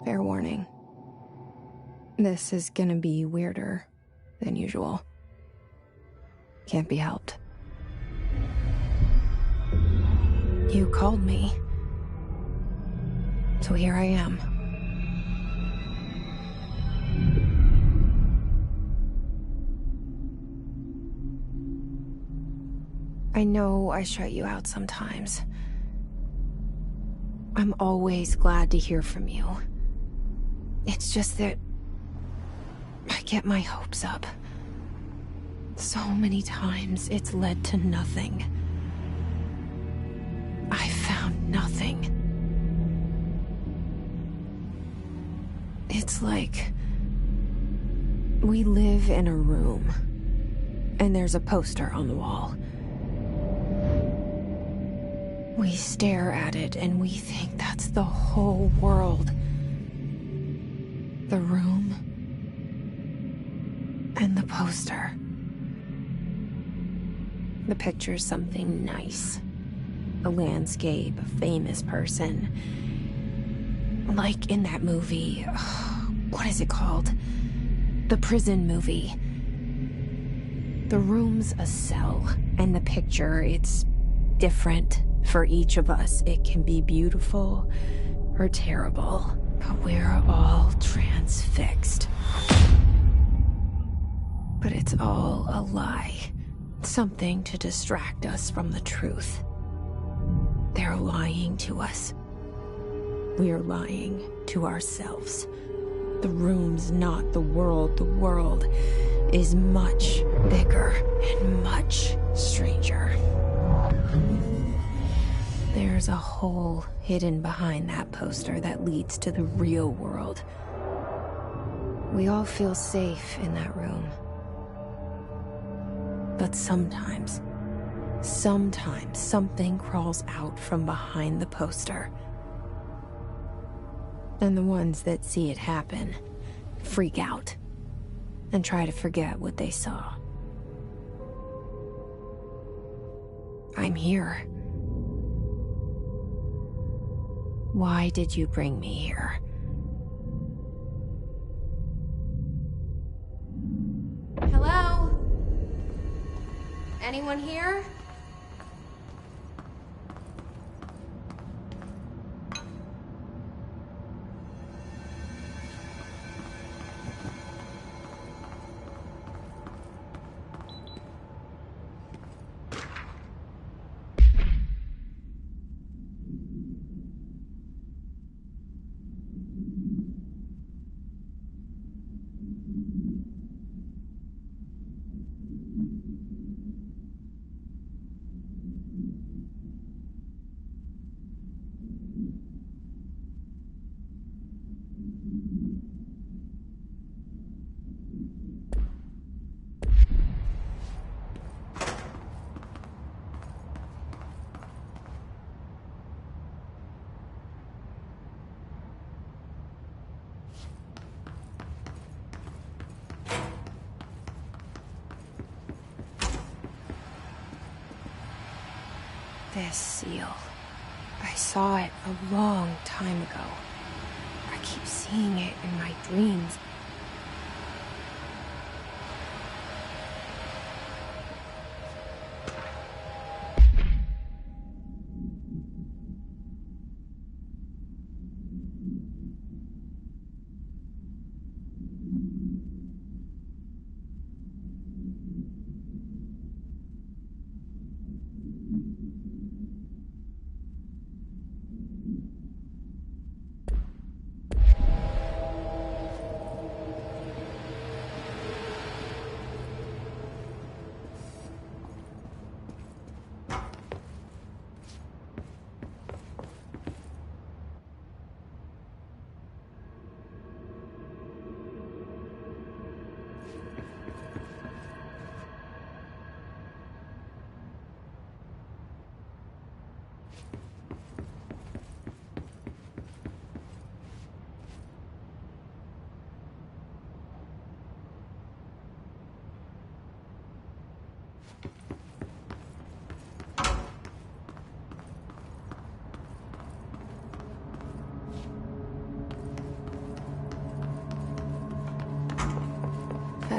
Fair warning. This is gonna be weirder than usual. Can't be helped. You called me. So here I am. I know I shut you out sometimes. I'm always glad to hear from you. It's just that I get my hopes up. So many times it's led to nothing. I found nothing. It's like we live in a room, and there's a poster on the wall. We stare at it and we think that's the whole world. The room and the poster. The picture's something nice. A landscape, a famous person. Like in that movie, what is it called? The prison movie. The room's a cell, and the picture, it's different for each of us. It can be beautiful or terrible, but we're all transfixed. But it's all a lie. Something to distract us from the truth. They're lying to us. We're lying to ourselves. The room's not the world. The world is much bigger and much stranger. There's a hole hidden behind that poster that leads to the real world. We all feel safe in that room. But sometimes something crawls out from behind the poster. And the ones that see it happen freak out and try to forget what they saw. I'm here. Why did you bring me here? Hello? Anyone here? This seal. I saw it a long time ago. I keep seeing it in my dreams.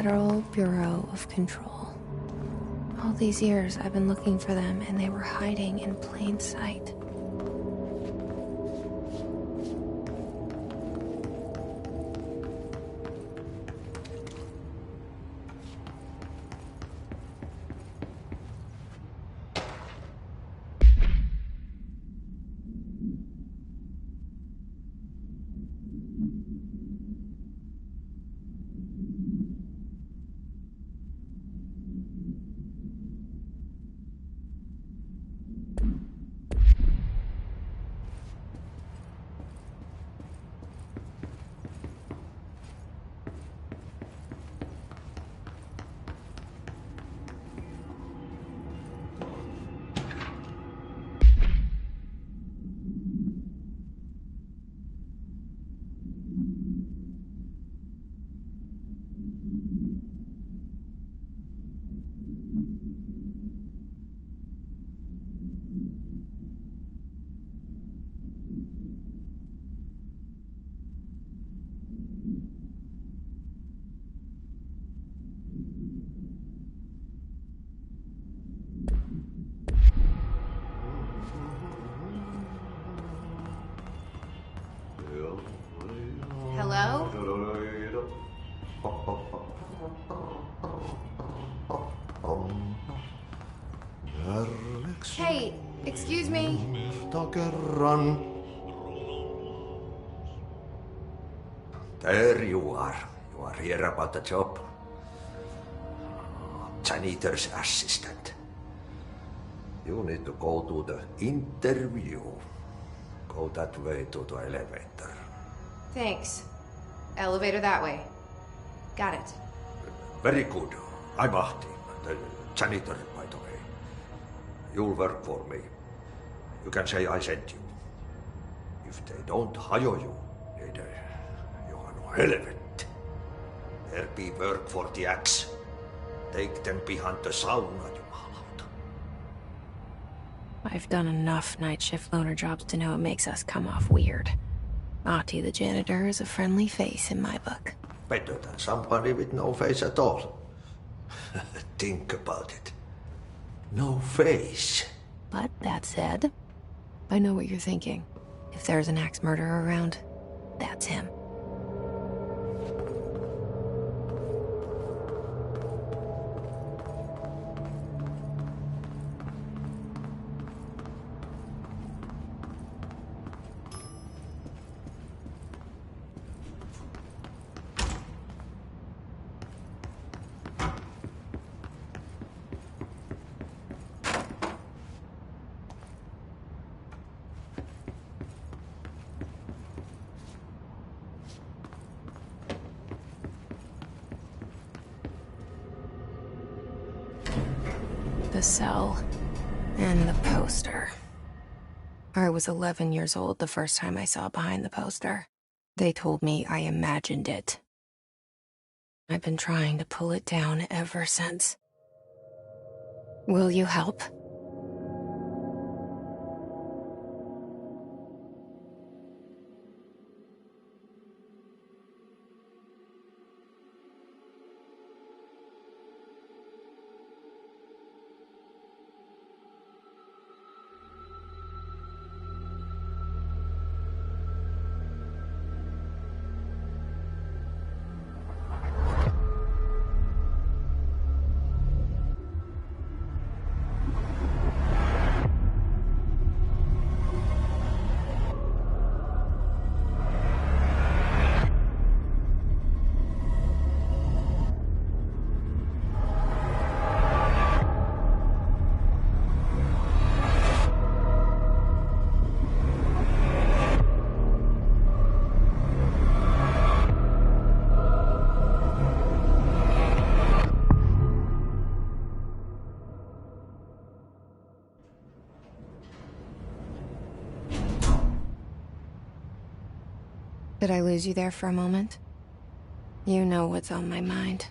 Federal Bureau of Control. All these years I've been looking for them, and they were hiding in plain sight. Hello? Hey, excuse me. There you are. You are here about the job. Janitor's assistant. You need to go to the interview. Go that way to the elevator. Thanks. Elevator that way. Got it. Very good. I'm Ahti, the janitor, by the way. You'll work for me. You can say I sent you. If they don't hire you, you are no helvet. There be work for the axe. Take them behind the sauna, jumalauta. I've done enough night shift loner jobs to know it makes us come off weird. Ahti the janitor is a friendly face in my book. Better than somebody with no face at all. Think about it. No face. But that said, I know what you're thinking. If there's an axe murderer around, that's him. The cell and the poster. I was 11 years old the first time I saw behind the poster. They told me I imagined it. I've been trying to pull it down ever since. Will you help? Did I lose you there for a moment? You know what's on my mind.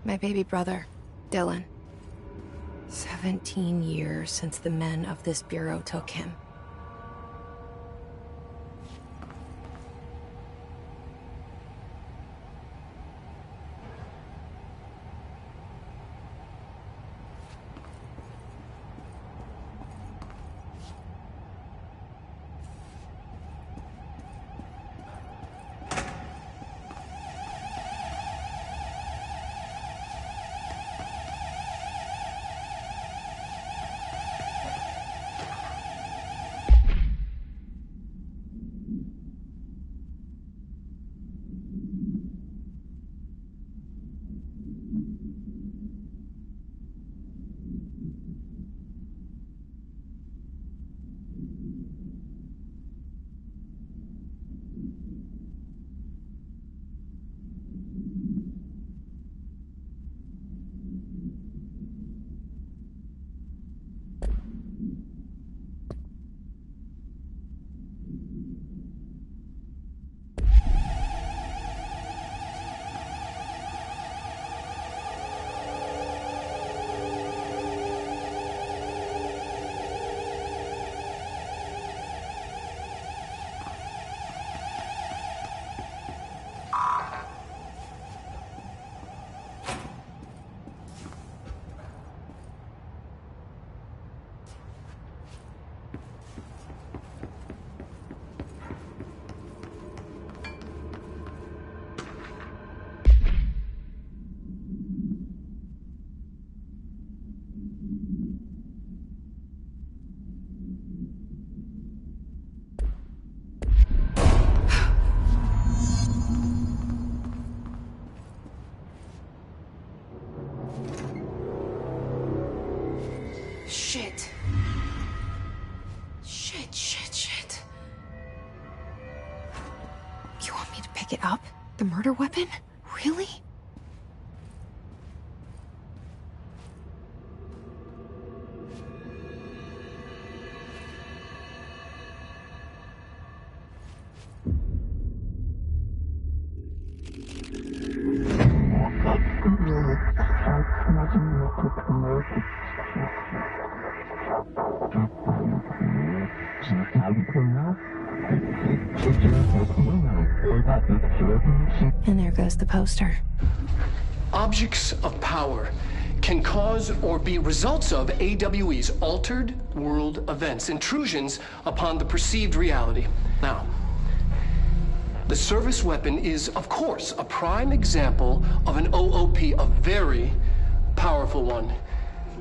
My baby brother, Dylan. 17 years since the men of this bureau took him. pick it up? The murder weapon? Really? And there goes the poster. Objects of power can cause or be results of AWE's altered world events, intrusions upon the perceived reality. Now, the service weapon is, of course, a prime example of an OOP, a very powerful one.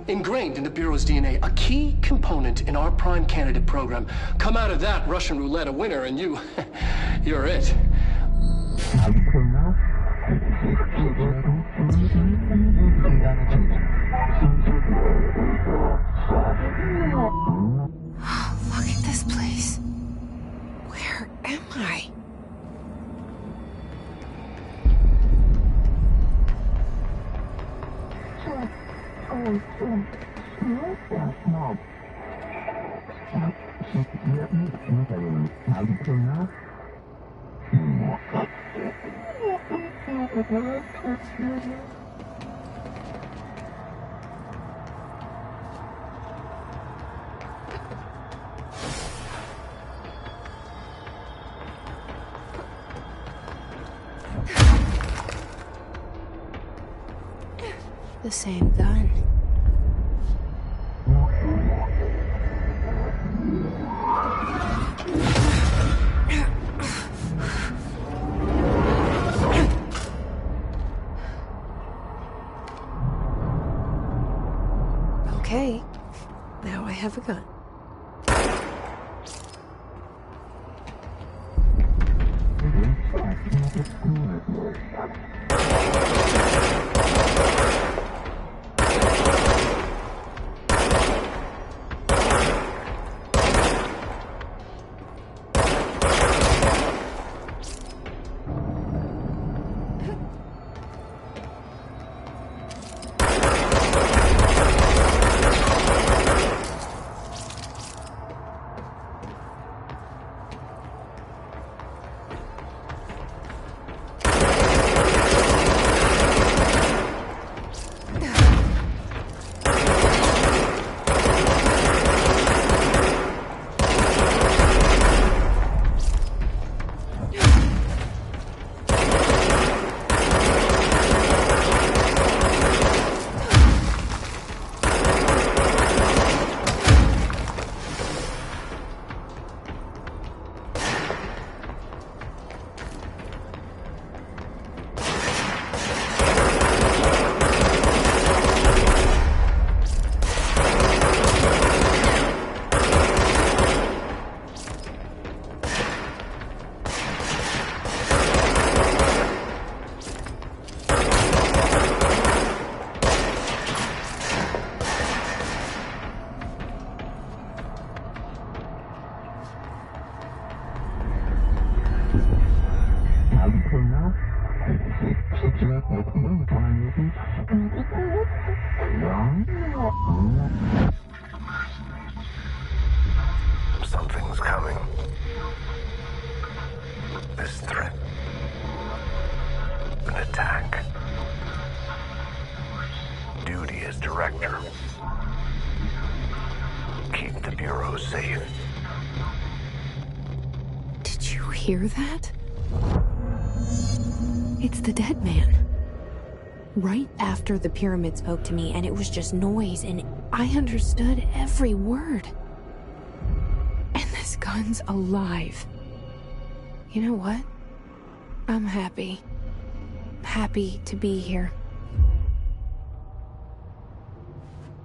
Ingrained in the Bureau's DNA, a key component in our prime candidate program. Come out of that Russian roulette a winner and you're it. Look at this place. Where am I? The same gun. Okay, now I have a gun. Something's coming. This threat. An attack. Duty as director. Keep the Bureau safe. Did you hear that? It's the dead man. Right after the pyramid spoke to me, and it was just noise, and I understood every word. And this gun's alive. You know what? I'm happy. Happy to be here.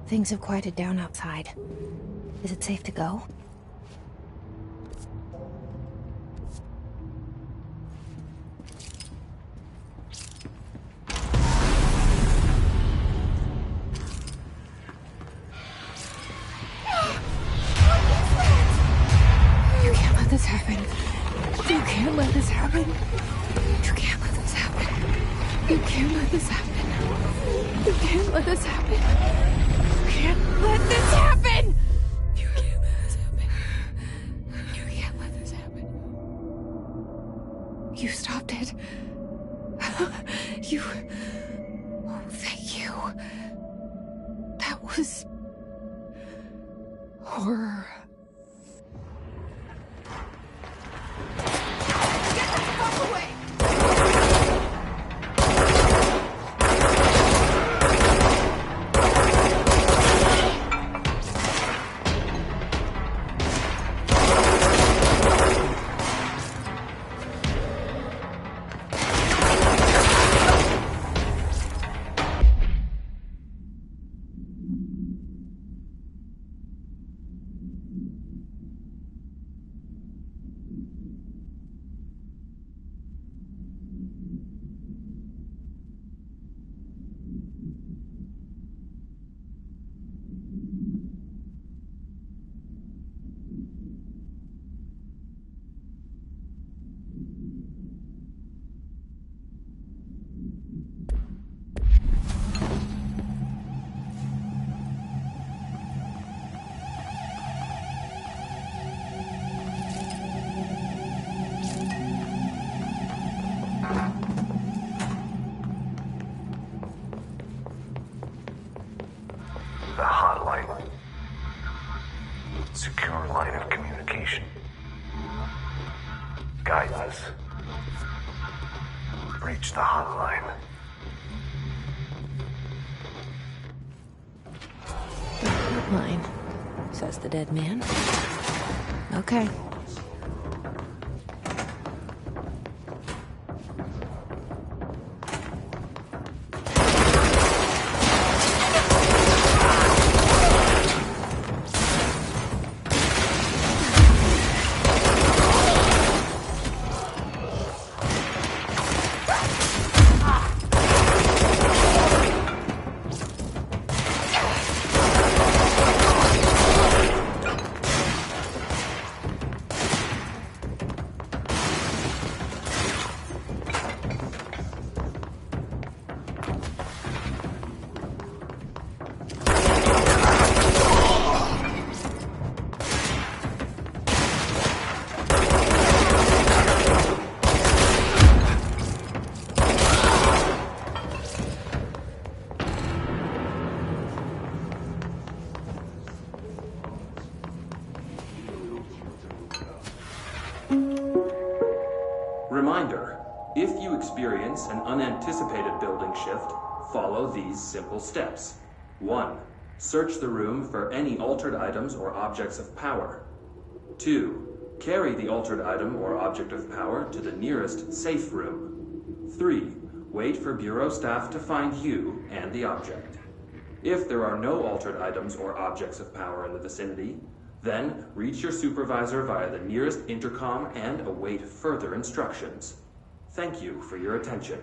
Things have quieted down outside. Is it safe to go? You can't let this happen. You can't let this happen. You can't let this happen. You can't let this happen. You can't let this happen. You can't let this happen! You can't let this happen. You can't let this happen. You stopped it. You... Oh, thank you. That was... horror. Get the fuck away! The hotline. Secure line of communication. Guidance. Reach the hotline. The hotline, says the dead man. Okay. Reminder, if you experience an unanticipated building shift, follow these simple steps. 1. Search the room for any altered items or objects of power. 2. Carry the altered item or object of power to the nearest safe room. 3. Wait for Bureau staff to find you and the object. If there are no altered items or objects of power in the vicinity, then reach your supervisor via the nearest intercom and await further instructions. Thank you for your attention.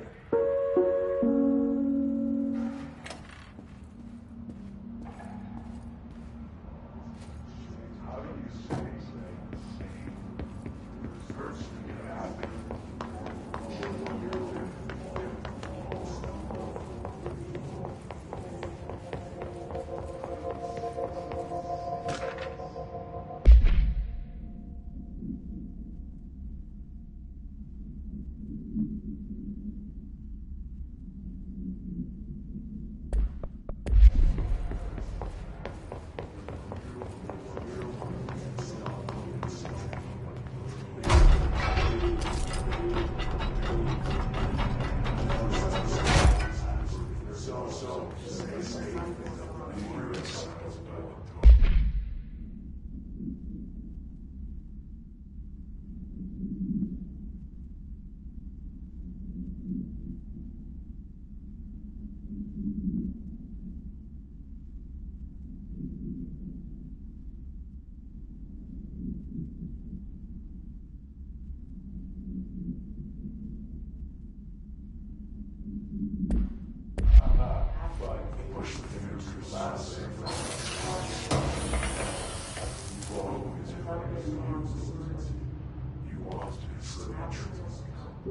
The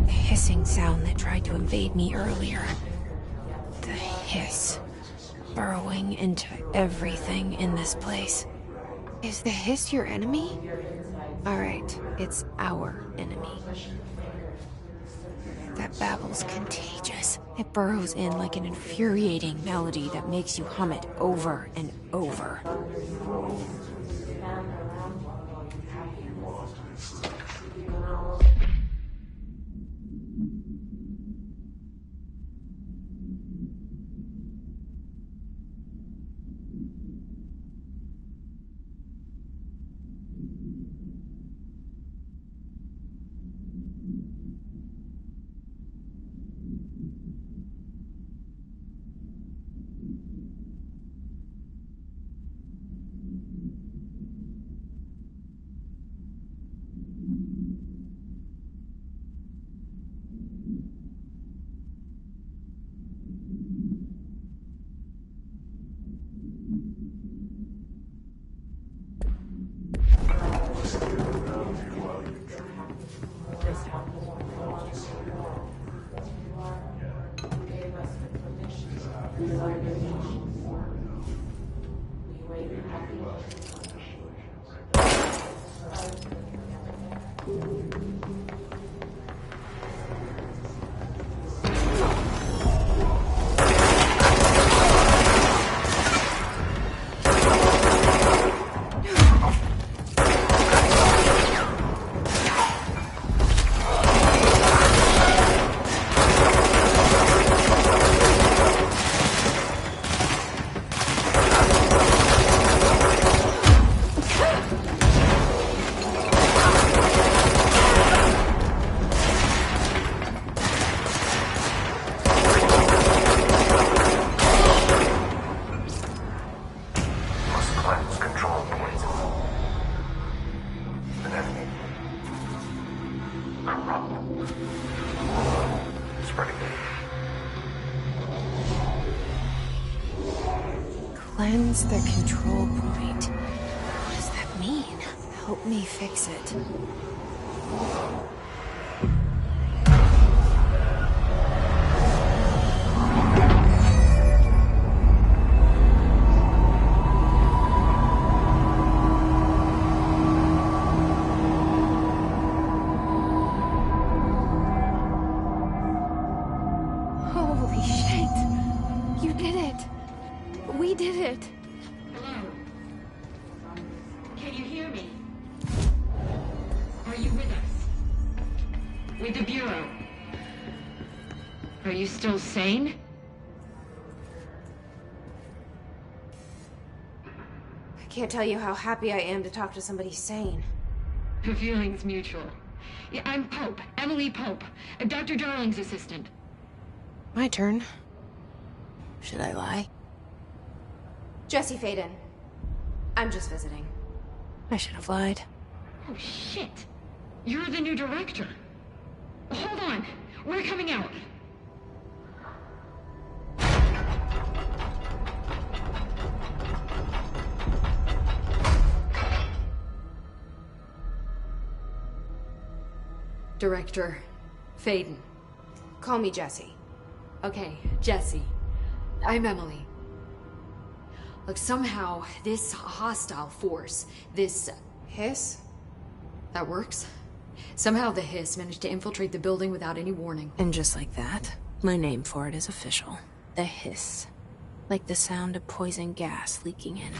hissing sound that tried to invade me earlier. The hiss. Burrowing into everything in this place. Is the hiss your enemy? Alright, it's our enemy. That babble's contagious. It burrows in like an infuriating melody that makes you hum it over and over. Cleanse the control point. What does that mean? Help me fix it. Holy shit! You did it! We did it! Hello? Can you hear me? Are you with us? With the Bureau? Are you still sane? I can't tell you how happy I am to talk to somebody sane. The feeling's mutual. Yeah, I'm Pope. Emily Pope. Dr. Darling's assistant. My turn. Should I lie? Jesse Faden. I'm just visiting. I should have lied. Oh, shit. You're the new director. Hold on. We're coming out. Director Faden. Call me Jesse. Okay, Jesse. I'm Emily. Look, somehow, this hostile force, this... Hiss? That works. Somehow the hiss managed to infiltrate the building without any warning. And just like that, my name for it is official. The hiss. Like the sound of poison gas leaking in.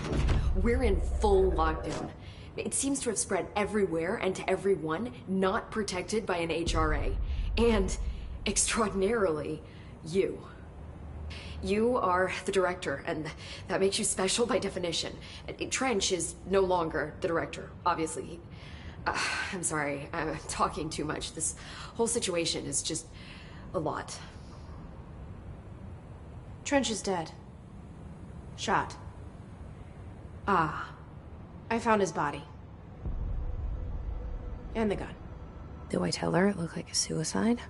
We're in full lockdown. It seems to have spread everywhere and to everyone not protected by an HRA. And, extraordinarily, you. You are the director, and that makes you special by definition. Trench is no longer the director, obviously. I'm sorry, I'm talking too much. This whole situation is just a lot. Trench is dead. Shot. Ah. I found his body. And the gun. Do I tell her it looked like a suicide?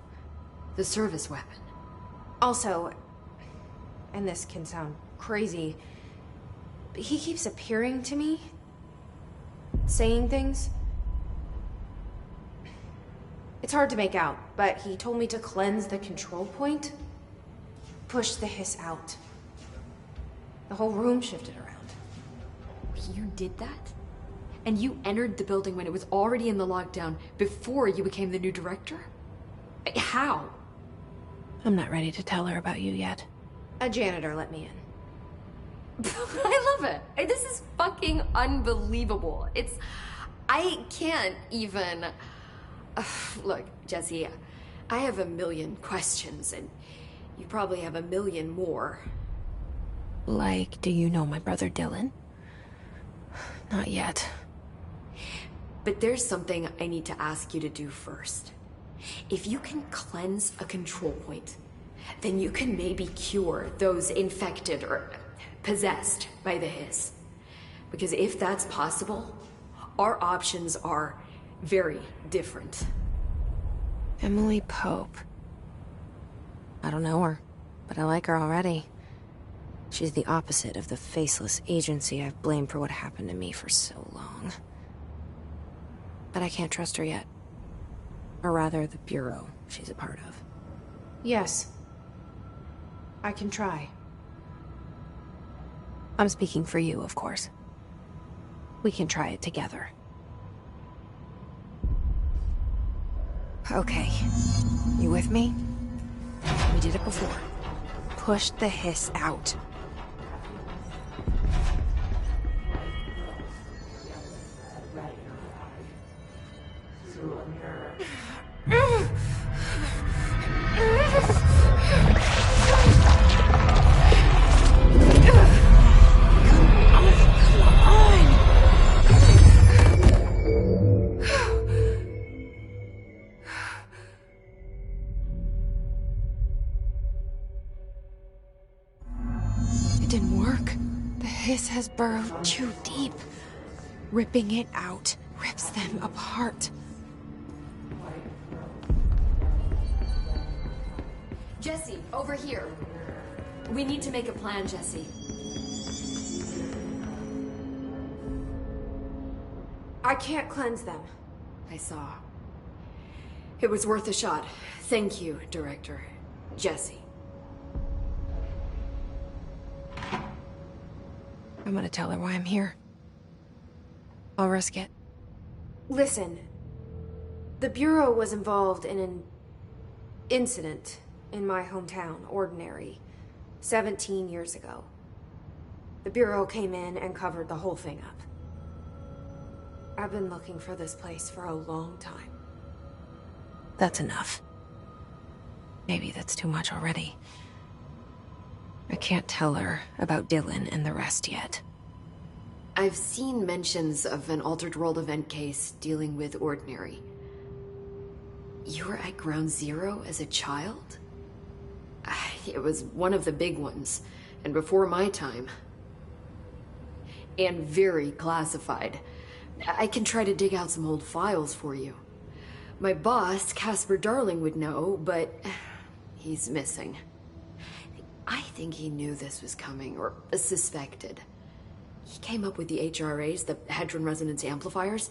The service weapon. Also, and this can sound crazy, but he keeps appearing to me, saying things. It's hard to make out, but he told me to cleanse the control point, push the hiss out. The whole room shifted around. You did that? And you entered the building when it was already in the lockdown before you became the new director? How? I'm not ready to tell her about you yet. A janitor let me in. I love it. This is fucking unbelievable. I can't even... Look, Jesse, I have a million questions, and you probably have a million more. Like, do you know my brother Dylan? Not yet. But there's something I need to ask you to do first. If you can cleanse a control point, then you can maybe cure those infected or possessed by the hiss. Because if that's possible, our options are very different. Emily Pope. I don't know her, but I like her already. She's the opposite of the faceless agency I've blamed for what happened to me for so long. But I can't trust her yet. Or rather, the bureau she's a part of. Yes. I can try. I'm speaking for you, of course. We can try it together. Okay. You with me? We did it before. Push the hiss out. It didn't work. The hiss has burrowed too deep. Ripping it out rips them apart. Jesse, over here. We need to make a plan, Jesse. I can't cleanse them. I saw. It was worth a shot. Thank you, Director. Jesse. I'm gonna tell her why I'm here. I'll risk it. Listen. The Bureau was involved in an incident in my hometown, Ordinary, 17 years ago. The Bureau came in and covered the whole thing up. I've been looking for this place for a long time. That's enough. Maybe that's too much already. I can't tell her about Dylan and the rest yet. I've seen mentions of an Altered World event case dealing with Ordinary. You were at Ground Zero as a child? It was one of the big ones, and before my time. And very classified. I can try to dig out some old files for you. My boss, Casper Darling, would know, but he's missing. I think he knew this was coming, or suspected. He came up with the HRAs, the Hadron Resonance Amplifiers.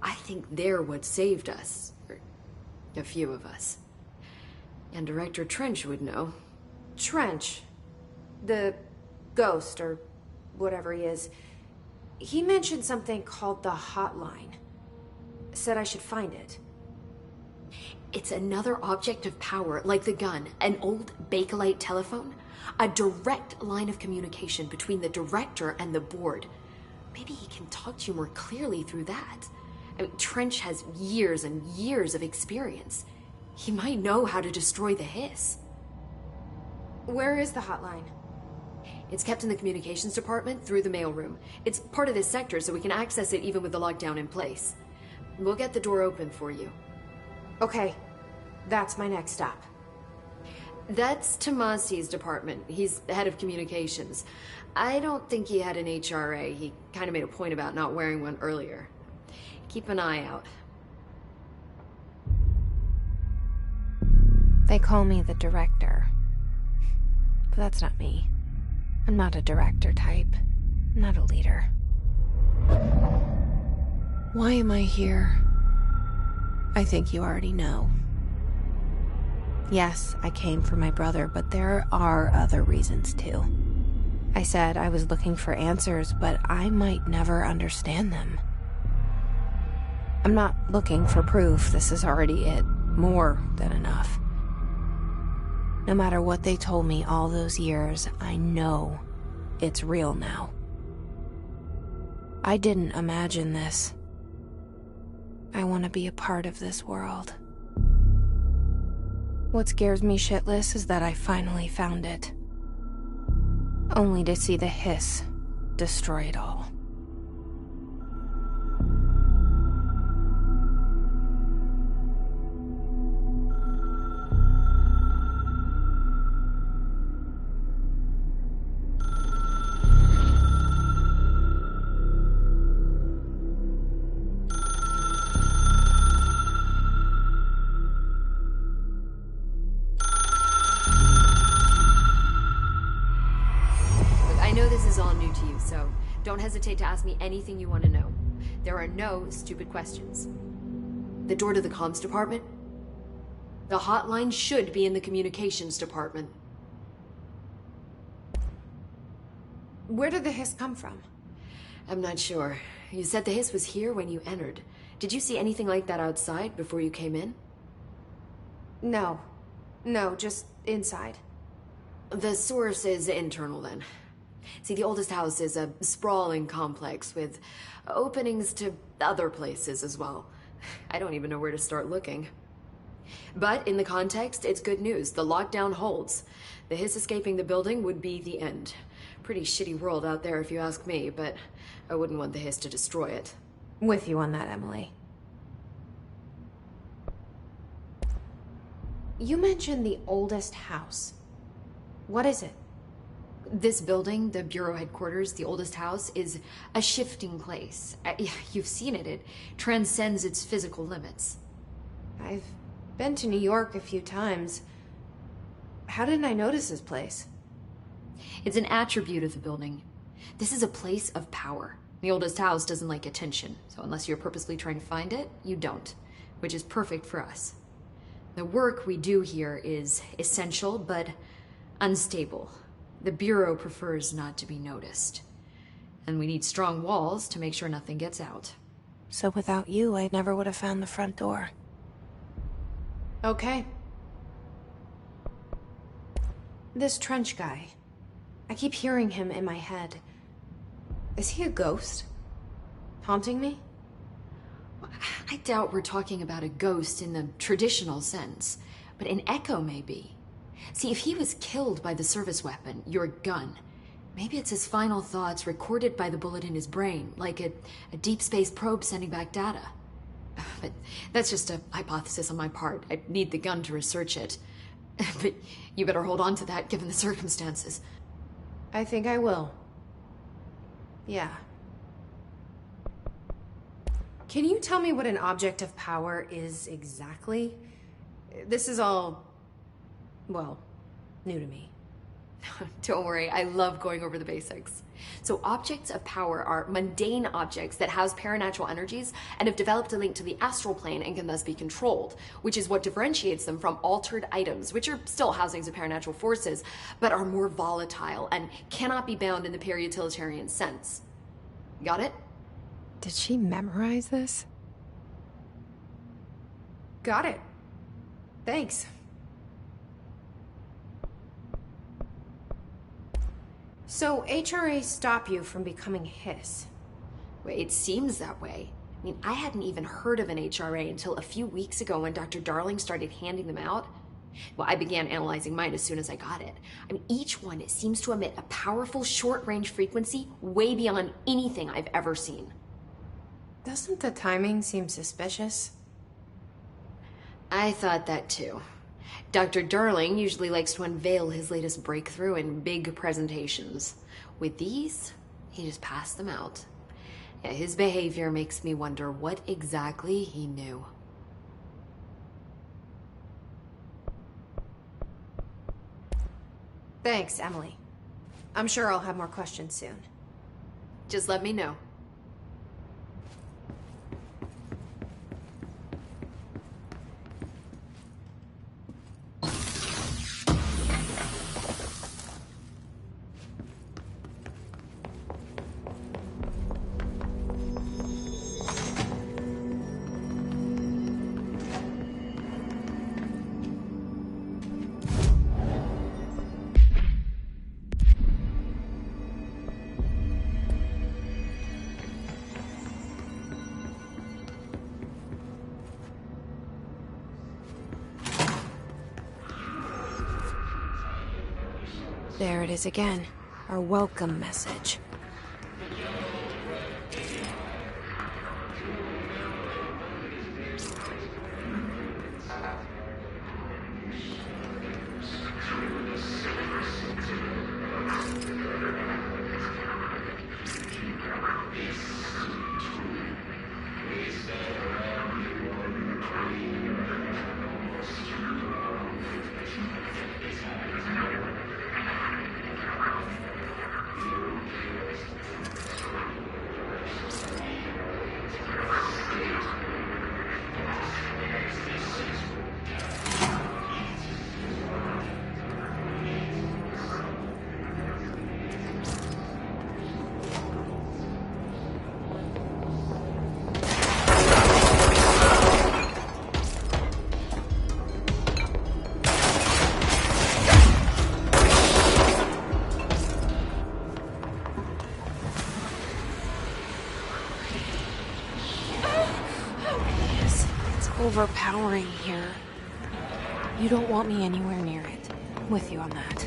I think they're what saved us. Or a few of us. And Director Trench would know. Trench? The ghost, or whatever he is. He mentioned something called the Hotline. Said I should find it. It's another object of power, like the gun, an old Bakelite telephone. A direct line of communication between the director and the board. Maybe he can talk to you more clearly through that. I mean, Trench has years and years of experience. He might know how to destroy the hiss. Where is the hotline? It's kept in the communications department through the mailroom. It's part of this sector, so we can access it even with the lockdown in place. We'll get the door open for you. Okay, that's my next stop. That's Tomasi's department. He's the head of communications. I don't think he had an HRA. He kind of made a point about not wearing one earlier. Keep an eye out. They call me the director. But that's not me. I'm not a director type. I'm not a leader. Why am I here? I think you already know. Yes, I came for my brother, but there are other reasons too. I said I was looking for answers, but I might never understand them. I'm not looking for proof. This is already it. More than enough. No matter what they told me all those years, I know it's real now. I didn't imagine this. I want to be a part of this world. What scares me shitless is that I finally found it. Only to see the hiss destroy it all. So don't hesitate to ask me anything you want to know. There are no stupid questions. The door to the comms department? The hotline should be in the communications department. Where did the hiss come from? I'm not sure. You said the hiss was here when you entered. Did you see anything like that outside before you came in? No. No, just inside. The source is internal then. See, the oldest house is a sprawling complex with openings to other places as well. I don't even know where to start looking. But in the context, it's good news. The lockdown holds. The hiss escaping the building would be the end. Pretty shitty world out there if you ask me, but I wouldn't want the hiss to destroy it. With you on that, Emily. You mentioned the oldest house. What is it? This building, the Bureau headquarters, the oldest house, is a shifting place. You've seen it. It transcends its physical limits. I've been to New York a few times. How didn't I notice this place? It's an attribute of the building. This is a place of power. The oldest house doesn't like attention, so unless you're purposely trying to find it, you don't, which is perfect for us. The work we do here is essential, but unstable. The Bureau prefers not to be noticed. And we need strong walls to make sure nothing gets out. So without you, I never would have found the front door. Okay. This Trench guy. I keep hearing him in my head. Is he a ghost? Haunting me? I doubt we're talking about a ghost in the traditional sense, but an echo maybe. See, if he was killed by the service weapon, your gun, maybe it's his final thoughts recorded by the bullet in his brain, like a deep space probe sending back data. But that's just a hypothesis on my part. I need the gun to research it. But you better hold on to that given the circumstances. I think I will. Yeah. Can you tell me what an object of power is exactly? This is all, well, new to me. Don't worry, I love going over the basics. So objects of power are mundane objects that house paranatural energies and have developed a link to the astral plane and can thus be controlled, which is what differentiates them from altered items, which are still housings of paranatural forces, but are more volatile and cannot be bound in the peri-utilitarian sense. Got it? Did she memorize this? Got it. Thanks. So HRA stop you from becoming Hiss? Well, it seems that way. I mean, I hadn't even heard of an HRA until a few weeks ago when Dr. Darling started handing them out. Well, I began analyzing mine as soon as I got it. I mean, each one seems to emit a powerful short-range frequency way beyond anything I've ever seen. Doesn't the timing seem suspicious? I thought that too. Dr. Darling usually likes to unveil his latest breakthrough in big presentations. With these, he just passed them out. Yeah, his behavior makes me wonder what exactly he knew. Thanks, Emily. I'm sure I'll have more questions soon. Just let me know. There it is again. Our welcome message. Overpowering here. You don't want me anywhere near it. I'm with you on that.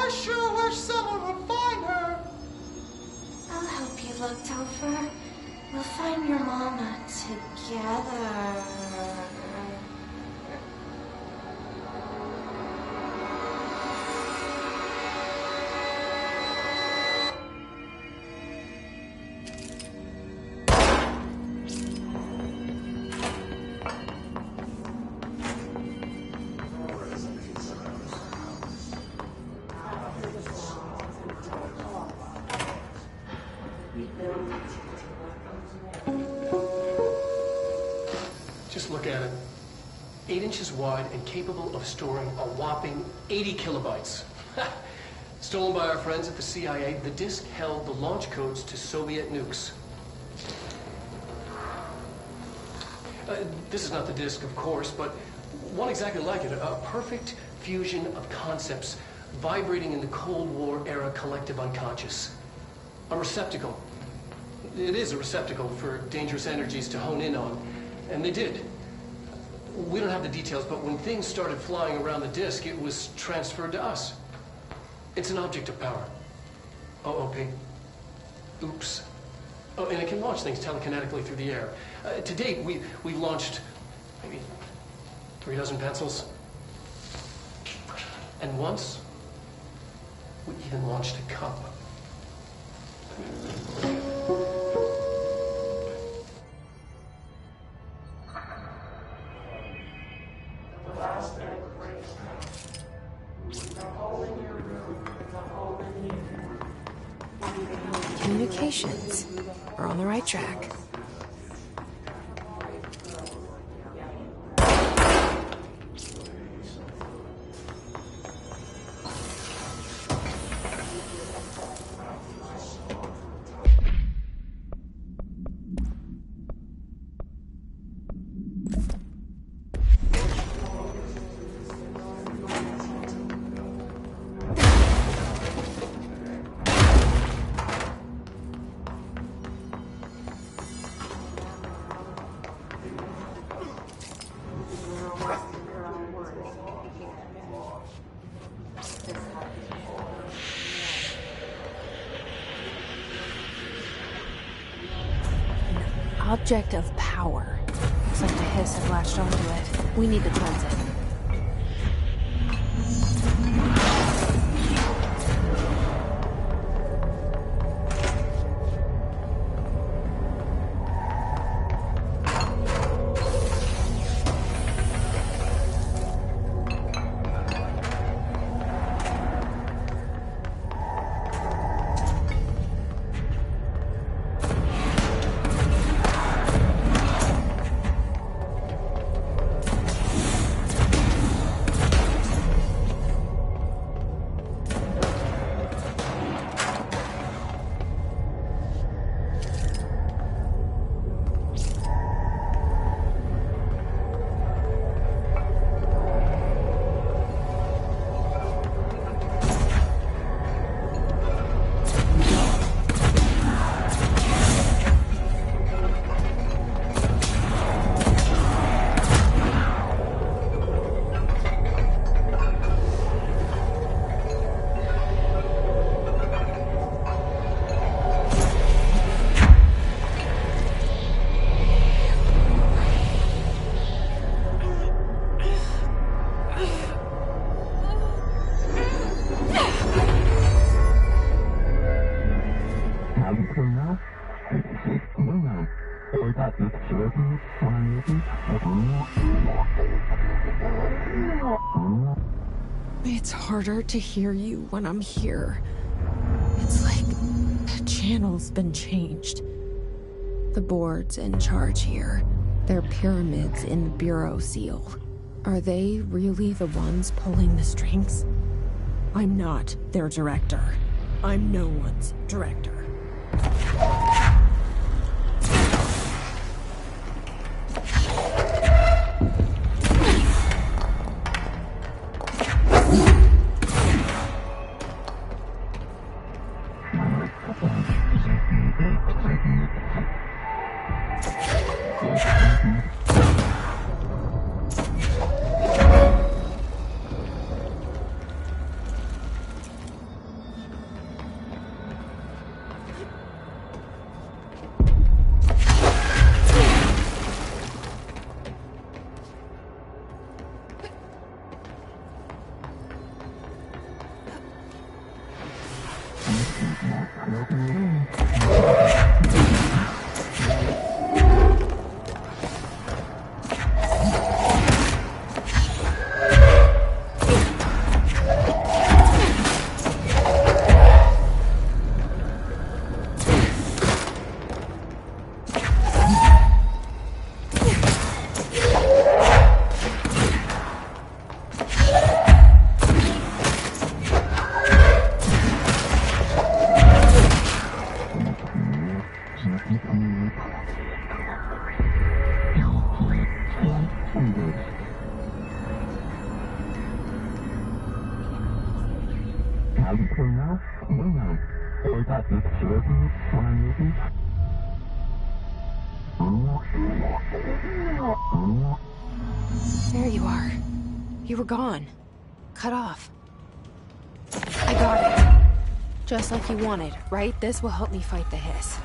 I sure wish someone would find her. I'll help you look, Topher. We'll find your mama together. Just look at it. 8 inches wide and capable of storing a whopping 80 kilobytes. Stolen by our friends at the CIA, the disk held the launch codes to Soviet nukes. This is not the disk, of course, but one exactly like it. A perfect fusion of concepts vibrating in the Cold War era collective unconscious. A receptacle. It is a receptacle for dangerous energies to hone in on. And they did. We don't have the details, but when things started flying around the disk, it was transferred to us. It's an object of power. OOP. Oops. Oh, and it can launch things telekinetically through the air. To date, we've launched maybe 3 dozen pencils. And once, we even launched a cup. Communications. We're on the right track. Object of power. Looks like the hiss has latched onto it. We need to cleanse it. It's harder to hear you when I'm here. It's like the channel's been changed. The board's in charge here. They're pyramids in the Bureau seal. Are they really the ones pulling the strings? I'm not their director. I'm no one's director. There you are. You were gone. Cut off. I got it. Just like you wanted, right? This will help me fight the hiss.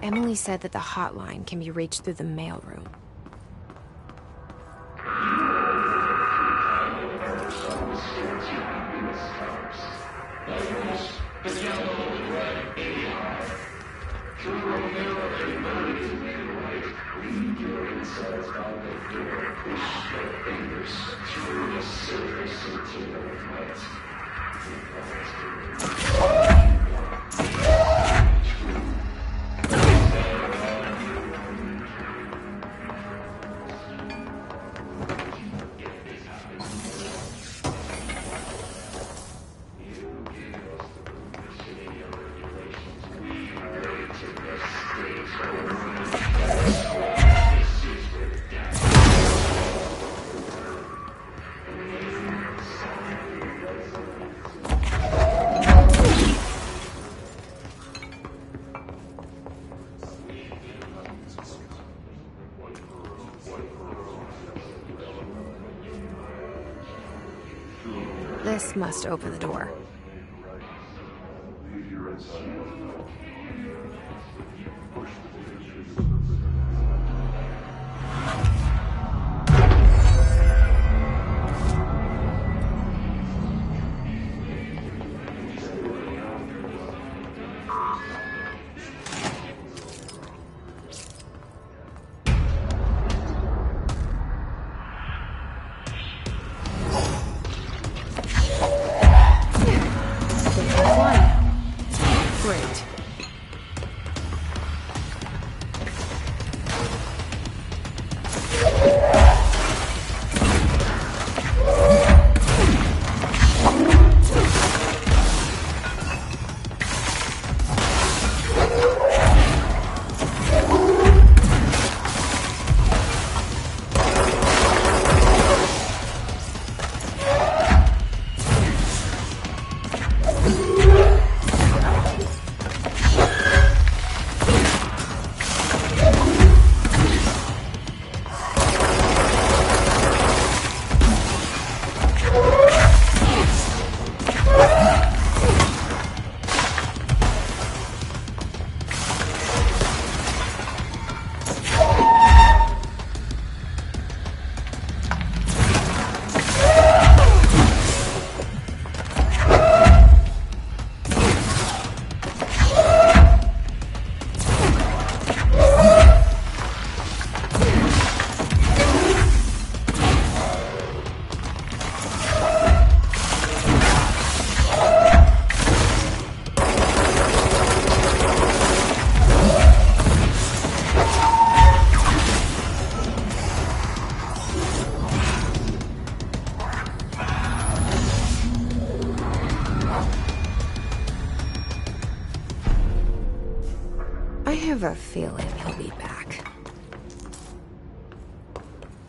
Emily said that the hotline can be reached through the mailroom. This must open the door.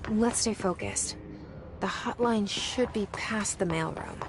Let's stay focused. The hotline should be past the mailroom.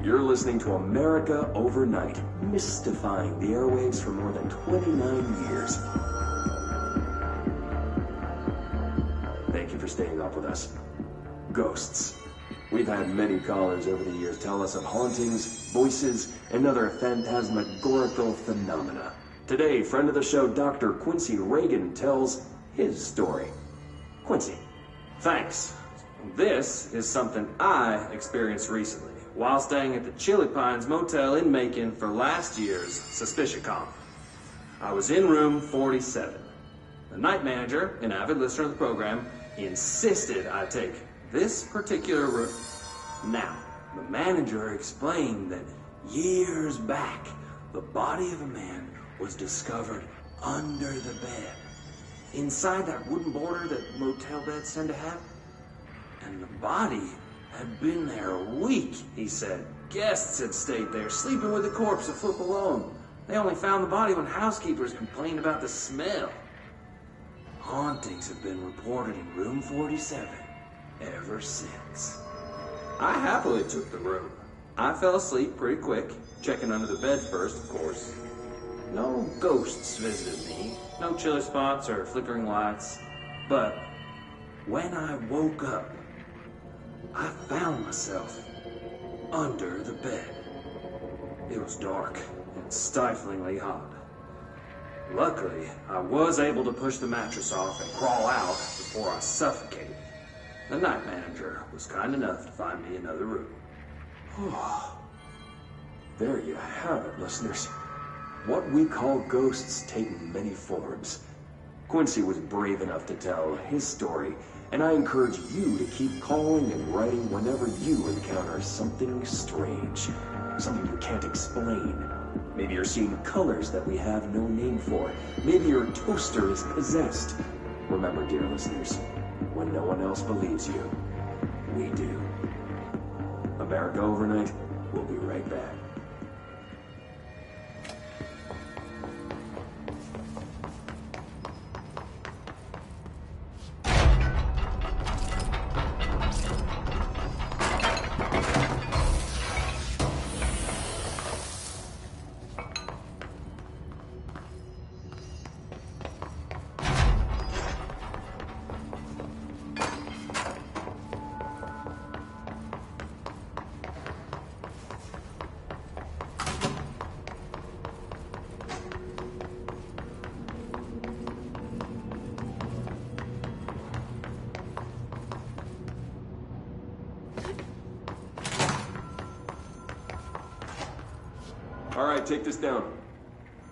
You're listening to America Overnight, mystifying the airwaves for more than 29 years. Thank you for staying up with us. Ghosts. We've had many callers over the years tell us of hauntings, voices, and other phantasmagorical phenomena. Today, friend of the show, Dr. Quincy Reagan, tells his story. Quincy. Thanks. This is something I experienced recently while staying at the Chili Pines Motel in Macon for last year's SuspiciaCon. I was in room 47. The night manager, an avid listener of the program, insisted I take this particular room. Now, the manager explained that years back, the body of a man was discovered under the bed. inside that wooden border that motel beds tend to have. And the body had been there a week, he said. Guests had stayed there, sleeping with the corpse a foot below. They only found the body when housekeepers complained about the smell. Hauntings have been reported in room 47 ever since. I happily took the room. I fell asleep pretty quick, checking under the bed first, of course. No ghosts visited me, no chilly spots or flickering lights. But when I woke up, I found myself under the bed. It was dark and stiflingly hot. Luckily, I was able to push the mattress off and crawl out before I suffocated. The night manager was kind enough to find me another room. There you have it, listeners. What we call ghosts take many forms. Quincy was brave enough to tell his story, and I encourage you to keep calling and writing whenever you encounter something strange, something you can't explain. Maybe you're seeing colors that we have no name for. Maybe your toaster is possessed. Remember, dear listeners, when no one else believes you, we do. America Overnight, we'll be right back. All right, take this down.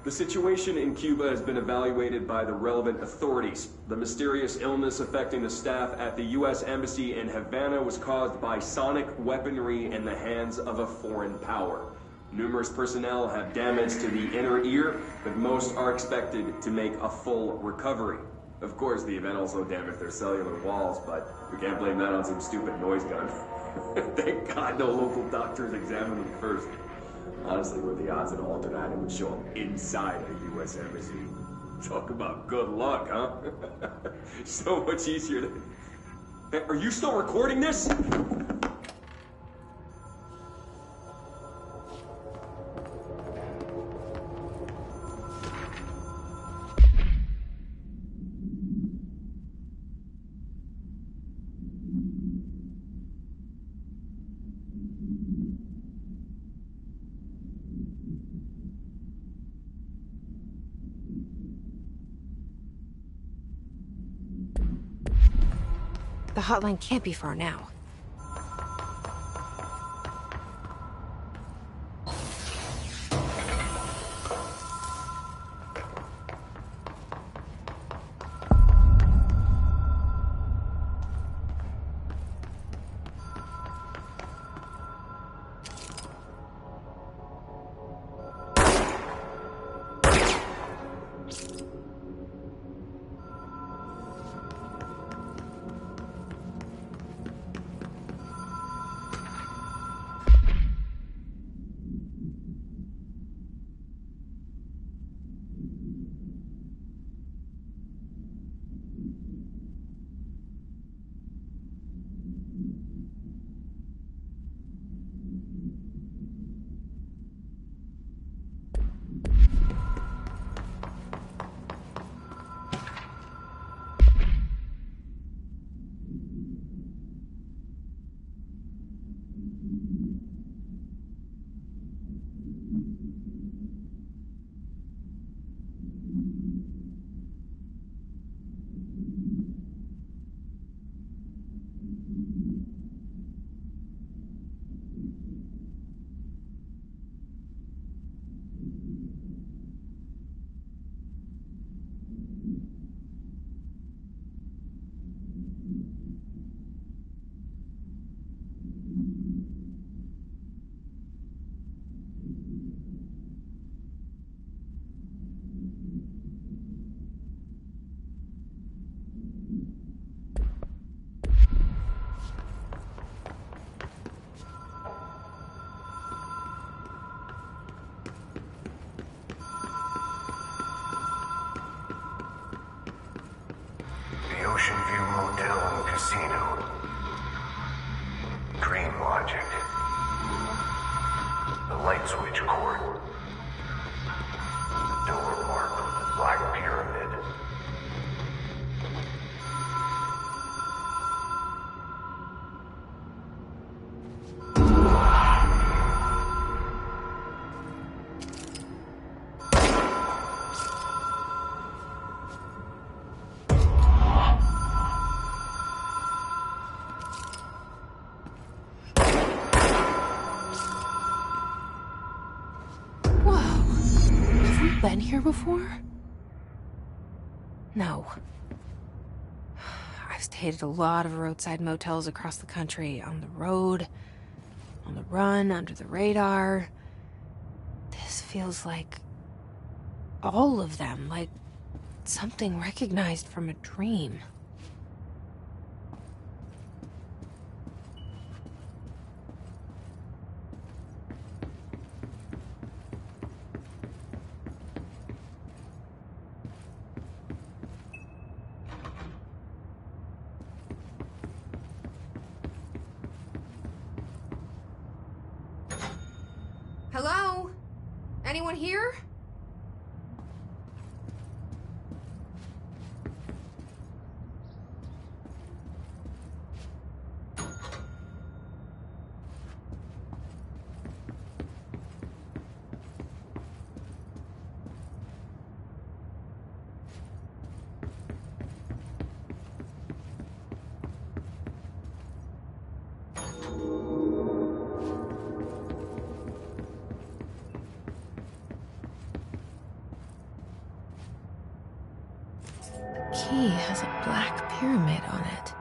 The situation in Cuba has been evaluated by the relevant authorities. The mysterious illness affecting the staff at the U.S. Embassy in Havana was caused by sonic weaponry in the hands of a foreign power. Numerous personnel have damage to the inner ear, but most are expected to make a full recovery. Of course, the event also damaged their cellular walls, but we can't blame that on some stupid noise gun. Thank God no local doctors examined them first. Honestly, what are the odds an altered item would show up inside a U.S. embassy? Talk about good luck, huh? So much easier to... Hey, are you still recording this? The hotline can't be far now. The Ocean View Motel and Casino. Dream Logic. The light switch cord. The door marked with the Black Pyramid. Been here before? No. I've stayed at a lot of roadside motels across the country, on the road, on the run, under the radar. This feels like all of them, like something recognized from a dream. Hello? Anyone here? Key has a black pyramid on it.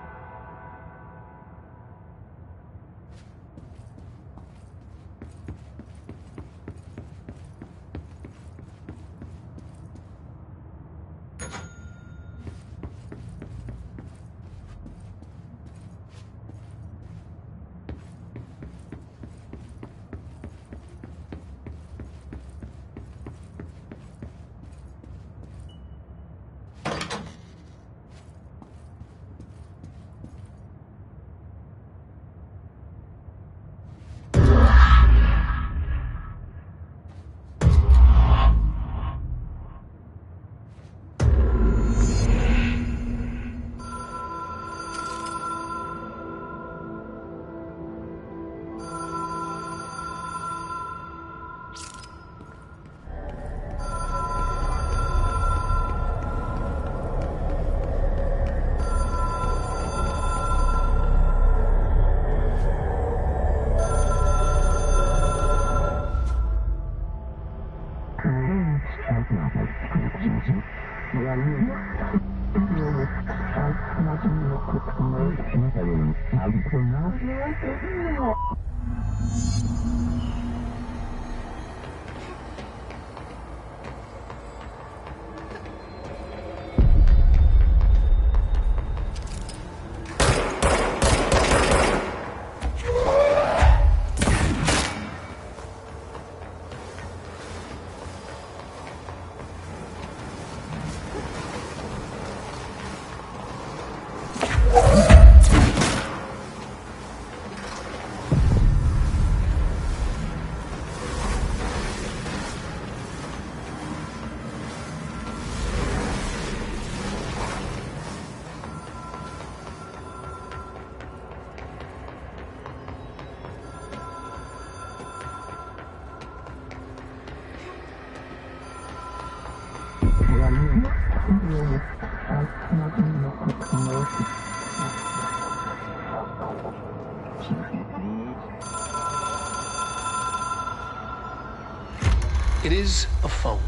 It is a phone.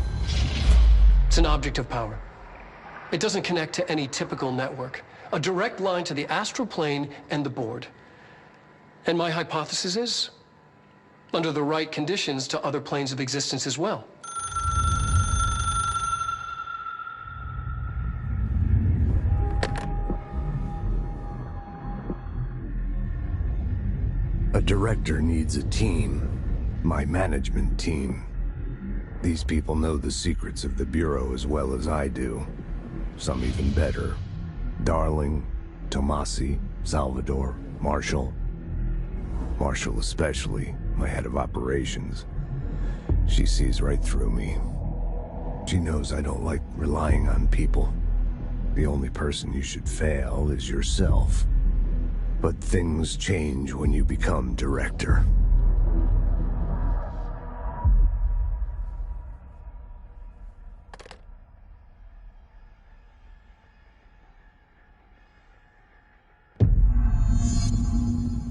It's an object of power. It doesn't connect to any typical network. A direct line to the astral plane and the board. And my hypothesis is, under the right conditions, to other planes of existence as well. A director needs a team. My management team. These people know the secrets of the Bureau as well as I do. Some even better. Darling, Tomasi, Salvador, Marshall. Marshall especially, my head of operations. She sees right through me. She knows I don't like relying on people. The only person you should fail is yourself. But things change when you become director.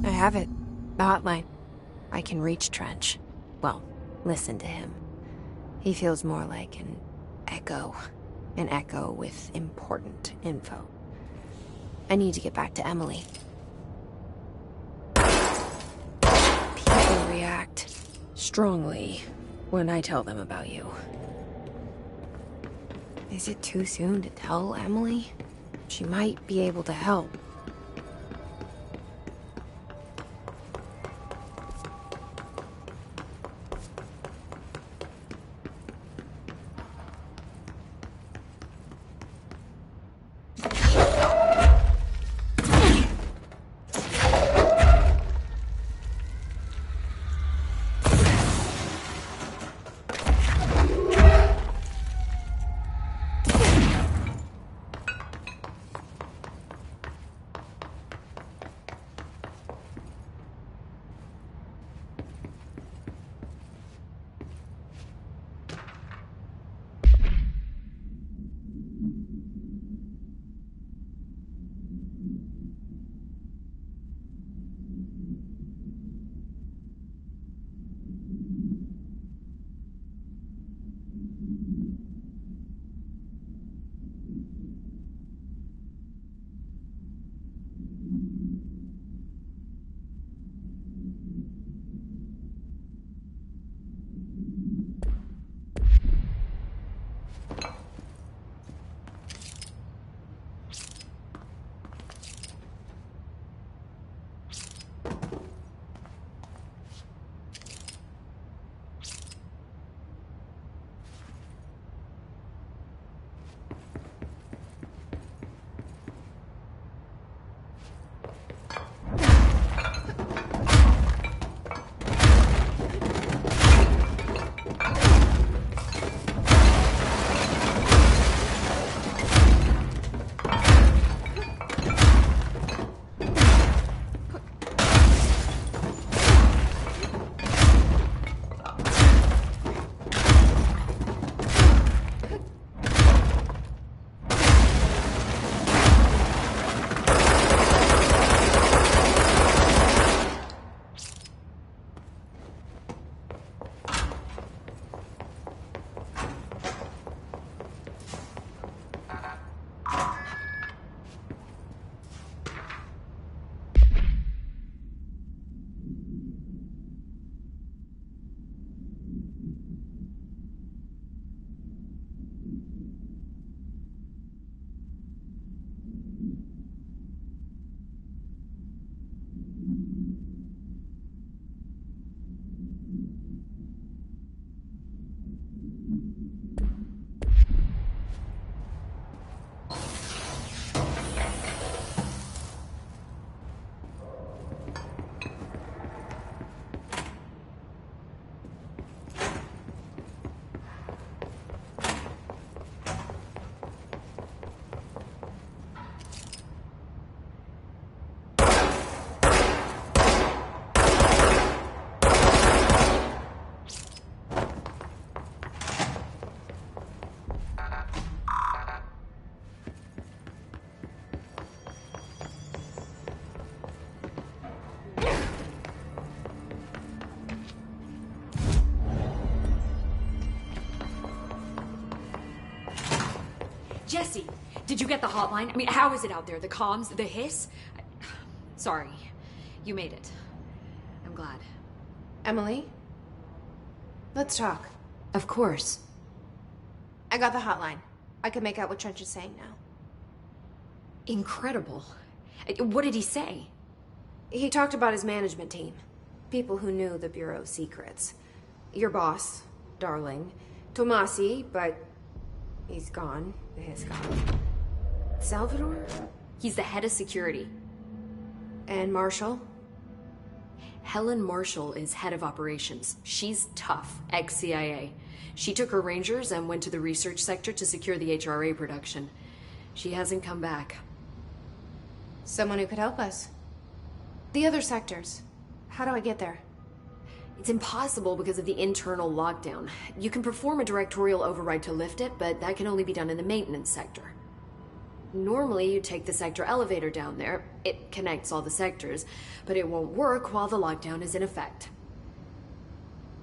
I have it. The hotline. I can reach Trench. Well, listen to him. He feels more like an echo. An echo with important info. I need to get back to Emily. People react strongly when I tell them about you. Is it too soon to tell Emily? She might be able to help. Jesse, did you get the hotline? I mean, how is it out there? The comms? The hiss? Sorry. You made it. I'm glad. Emily? Let's talk. Of course. I got the hotline. I can make out what Trench is saying now. Incredible. What did he say? He talked about his management team. People who knew the Bureau's secrets. Your boss, Darling. Tomasi, but he's gone. He's gone. Salvador? He's the head of security. And Marshall? Helen Marshall is head of operations. She's tough, ex-CIA. She took her Rangers and went to the research sector to secure the HRA production. She hasn't come back. Someone who could help us. The other sectors. How do I get there? It's impossible because of the internal lockdown. You can perform a directorial override to lift it, but that can only be done in the maintenance sector. Normally, you take the sector elevator down there. It connects all the sectors, but it won't work while the lockdown is in effect.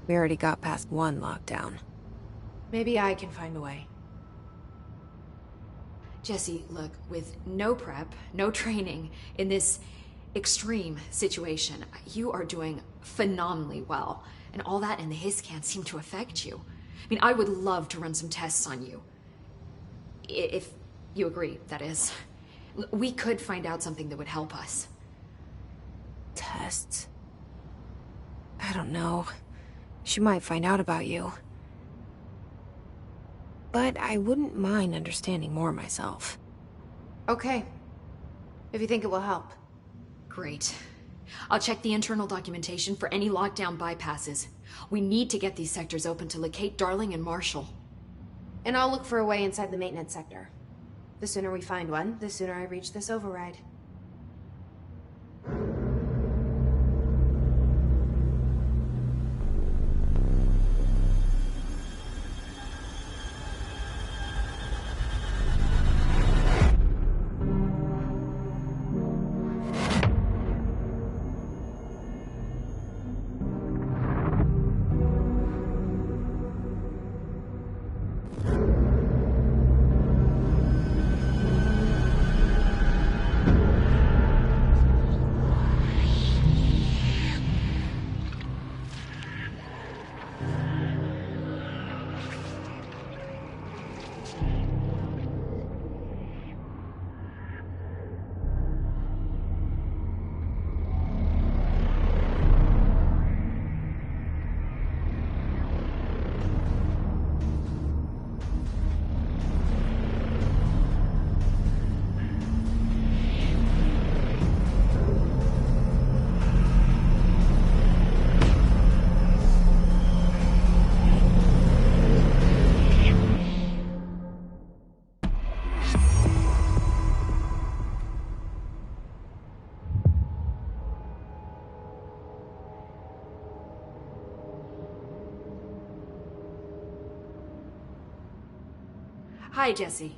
We already got past one lockdown. Maybe I can find a way. Jesse, look, with no prep, no training, in this extreme situation, you are doing phenomenally well. And all that and the hiss can't seem to affect you. I mean, I would love to run some tests on you. If you agree, that is. We could find out something that would help us. Tests? I don't know. She might find out about you. But I wouldn't mind understanding more myself. Okay. If you think it will help. Great. I'll check the internal documentation for any lockdown bypasses. We need to get these sectors open to locate Darling and Marshall. And I'll look for a way inside the maintenance sector. The sooner we find one, the sooner I reach this override. Hi, Jesse.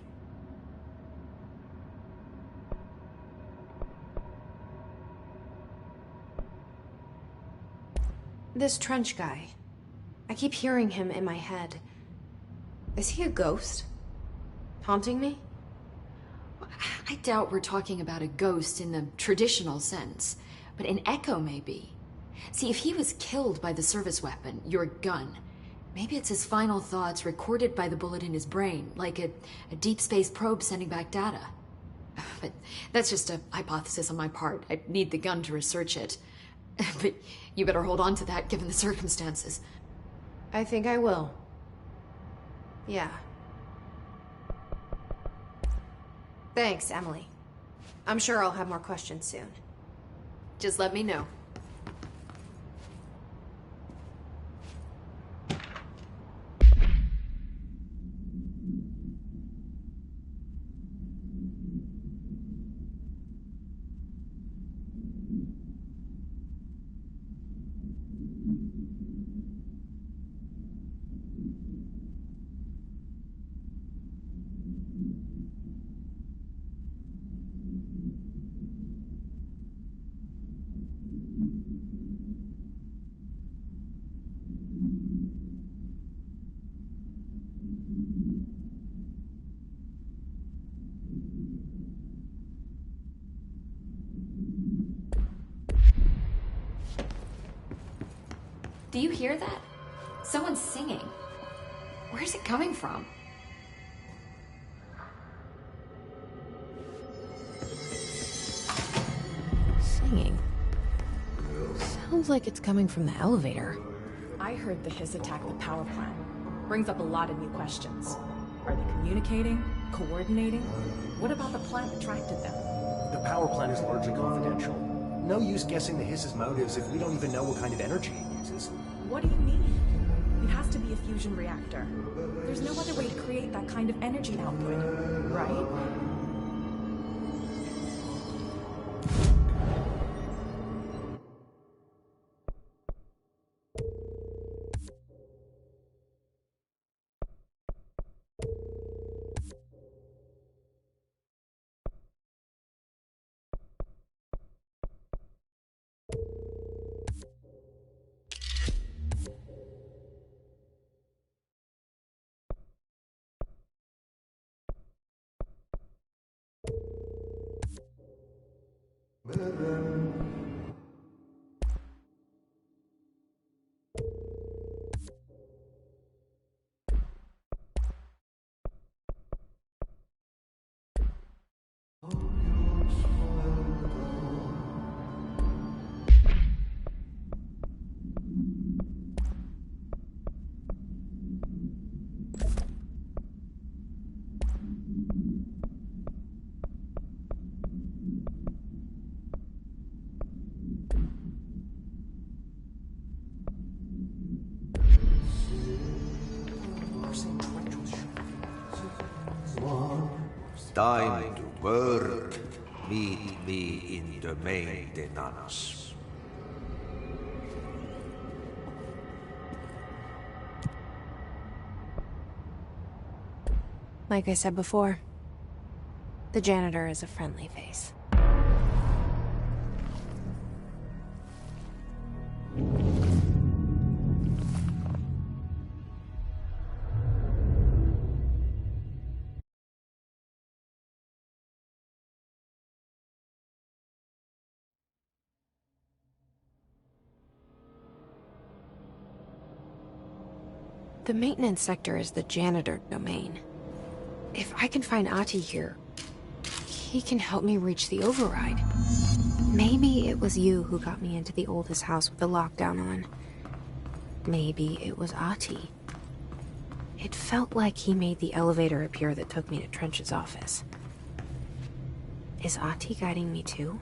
This Trench guy. I keep hearing him in my head. Is he a ghost? Haunting me? I doubt we're talking about a ghost in the traditional sense, but an echo maybe. See, if he was killed by the service weapon, your gun, maybe it's his final thoughts recorded by the bullet in his brain, like a deep space probe sending back data. But that's just a hypothesis on my part. I need the gun to research it. But you better hold on to that given the circumstances. I think I will. Yeah. Thanks, Emily. I'm sure I'll have more questions soon. Just let me know. Do you hear that? Someone's singing. Where's it coming from? Singing. Sounds like it's coming from the elevator. I heard the hiss attack the power plant. Brings up a lot of new questions. Are they communicating? coordinating? What about the plant attracted them? The power plant is largely confidential. No use guessing the Hiss's motives if we don't even know what kind of energy it uses. What do you mean? It has to be a fusion reactor. There's no other way to create that kind of energy output, right? Time to work. Meet me in the maintenance. Like I said before, the janitor is a friendly face. The maintenance sector is the janitor domain. If I can find Ahti here, he can help me reach the override. Maybe it was you who got me into the oldest house with the lockdown on. Maybe it was Ahti. It felt like he made the elevator appear that took me to Trench's office. Is Ahti guiding me too?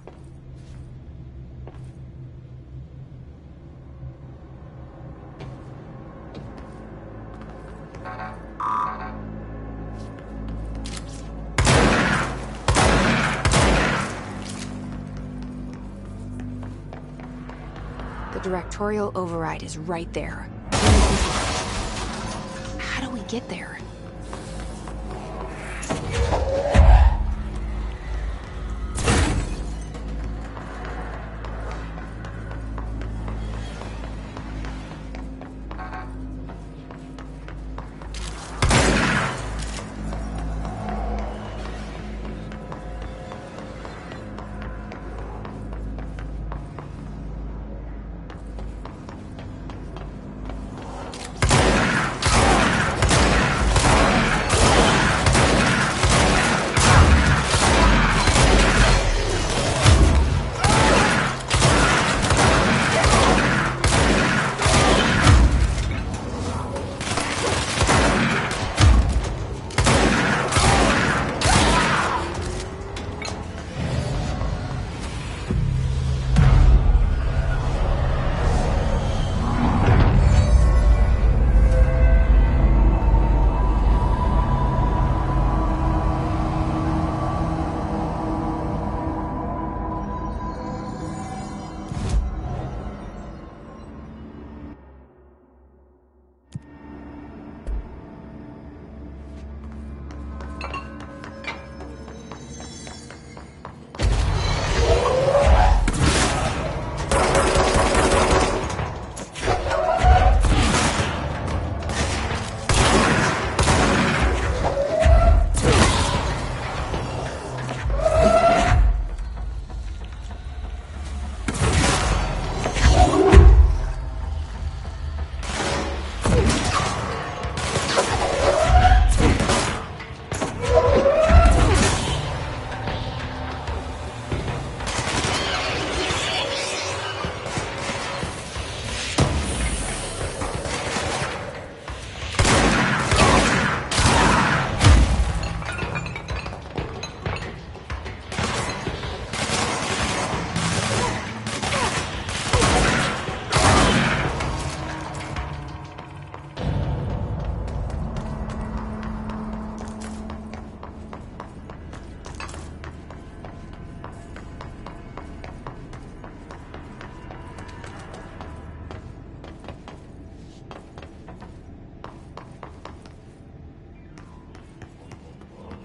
The directorial override is right there. How do we get there?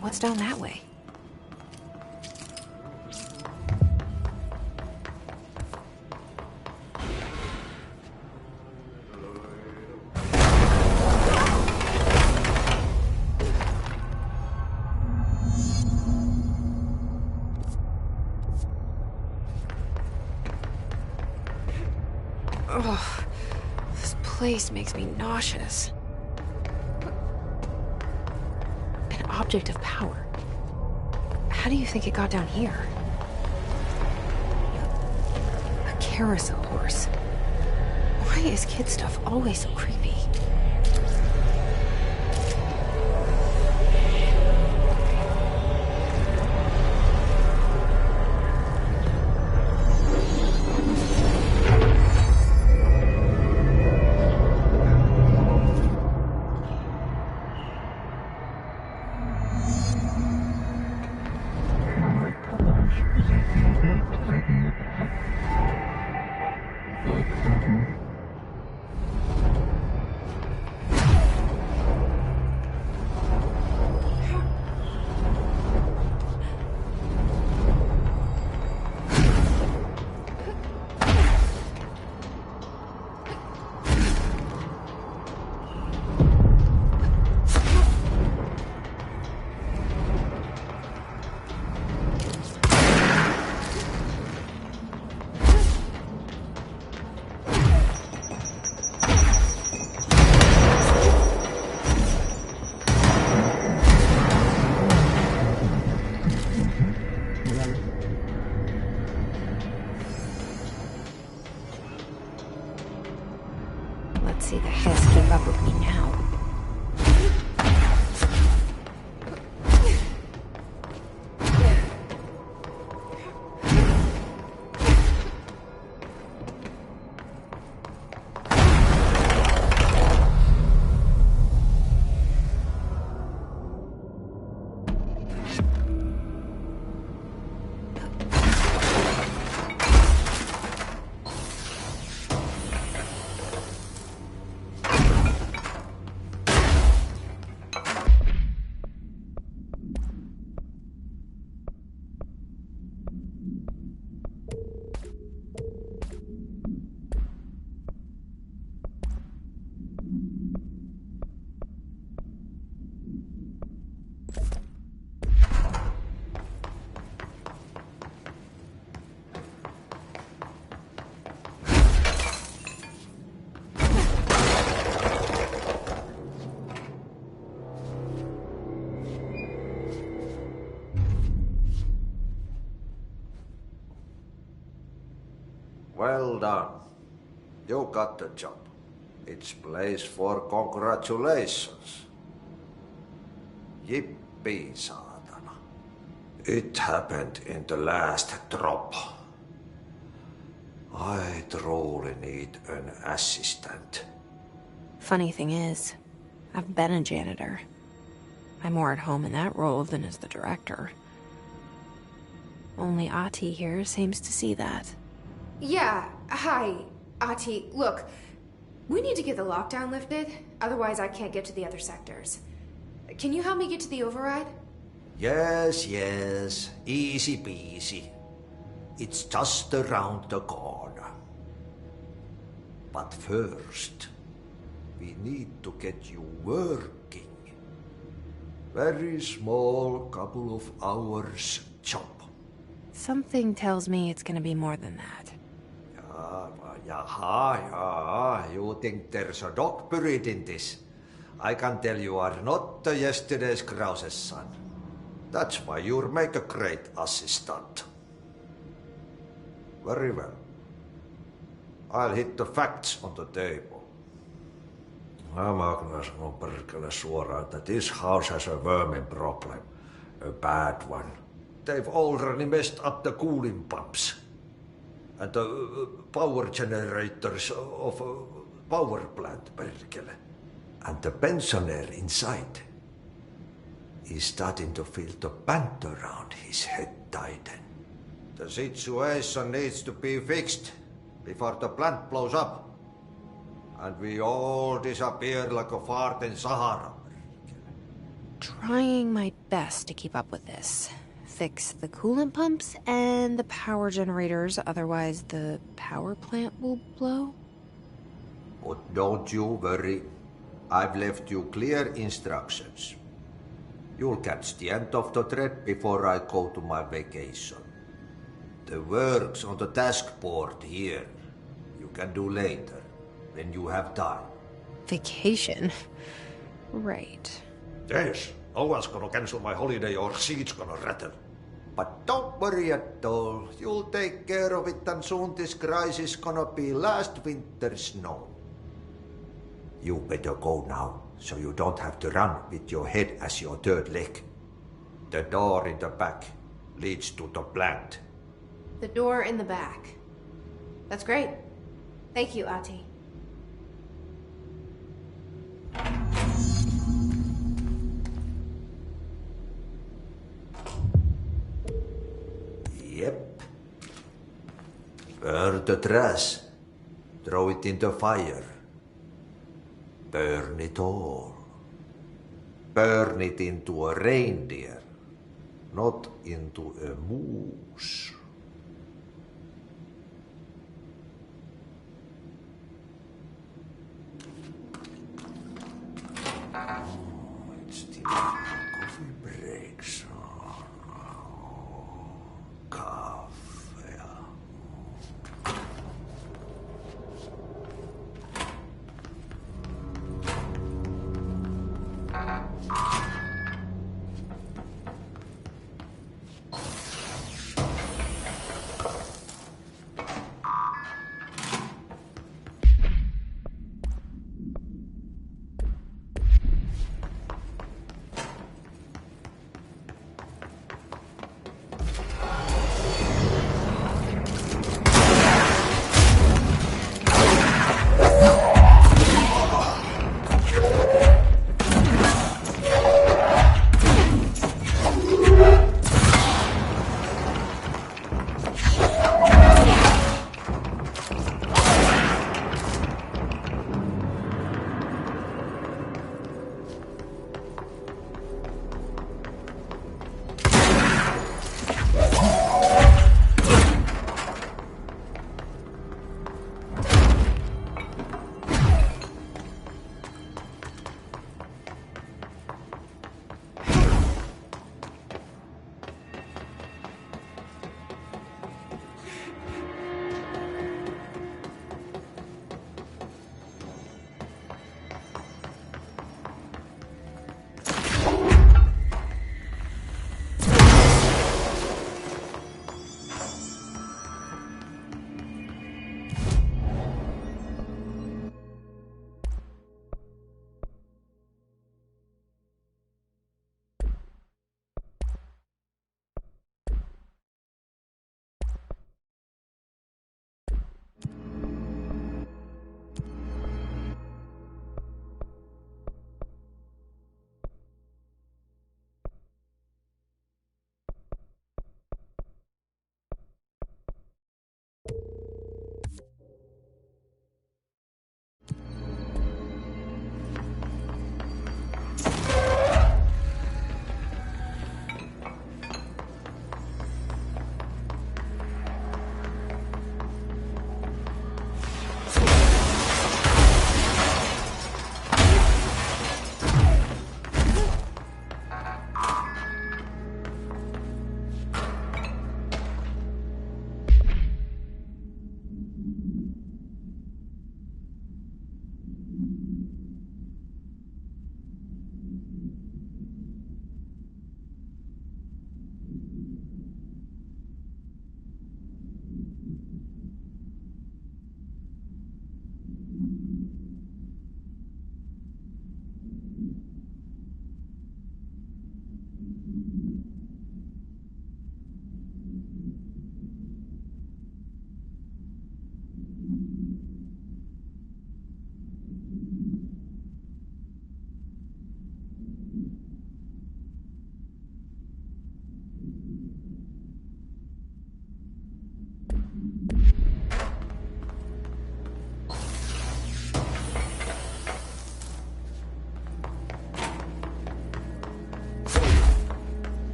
What's down that way? Ugh, this place makes me nauseous. An object of power. How do you think it got down here? A carousel horse. Why is kid stuff always so creepy? Let's see the Hess keep up with me now. Well done. You got the job. It's place for congratulations. Yippee, saatana. It happened in the last drop. I truly need an assistant. Funny thing is, I've been a janitor. I'm more at home in that role than as the director. Only Ati here seems to see that. Yeah, hi, Ati. Look, we need to get the lockdown lifted, otherwise I can't get to the other sectors. Can you help me get to the override? Yes, easy peasy. It's just around the corner. But first, we need to get you working. Very small, couple of hours job. Something tells me it's gonna be more than that. You think there's a dog buried in this? I can tell you are not yesterday's Krause's son. That's why you'll make a great assistant. Very well. I'll hit the facts on the table. Mä kyllä sanon perkele suoraan, että this house has a vermin problem. A bad one. They've already messed up the cooling pumps. And the power generators of a power plant, perkele. And the pensioner inside is starting to feel the band around his head tighten. The situation needs to be fixed before the plant blows up. And we all disappear like a fart in Sahara. trying my best to keep up with this. Fix the coolant pumps and the power generators, otherwise the power plant will blow. But don't you worry. I've left you clear instructions. You'll catch the end of the thread before I go to my vacation. The work's on the task board here. You can do later, when you have time. Vacation? Right. Yes, no one's gonna cancel my holiday or seat's gonna rattle. But don't worry at all. You'll take care of it, and soon this crisis gonna be last winter's snow. You better go now, so you don't have to run with your head as your third leg. The door in the back leads to the plant. The door in the back. That's great. Thank you, Ati. Yep. Burn the trash. Throw it in the fire. Burn it all. Burn it into a reindeer, not into a moose. It's the coffee breaks. Coffee.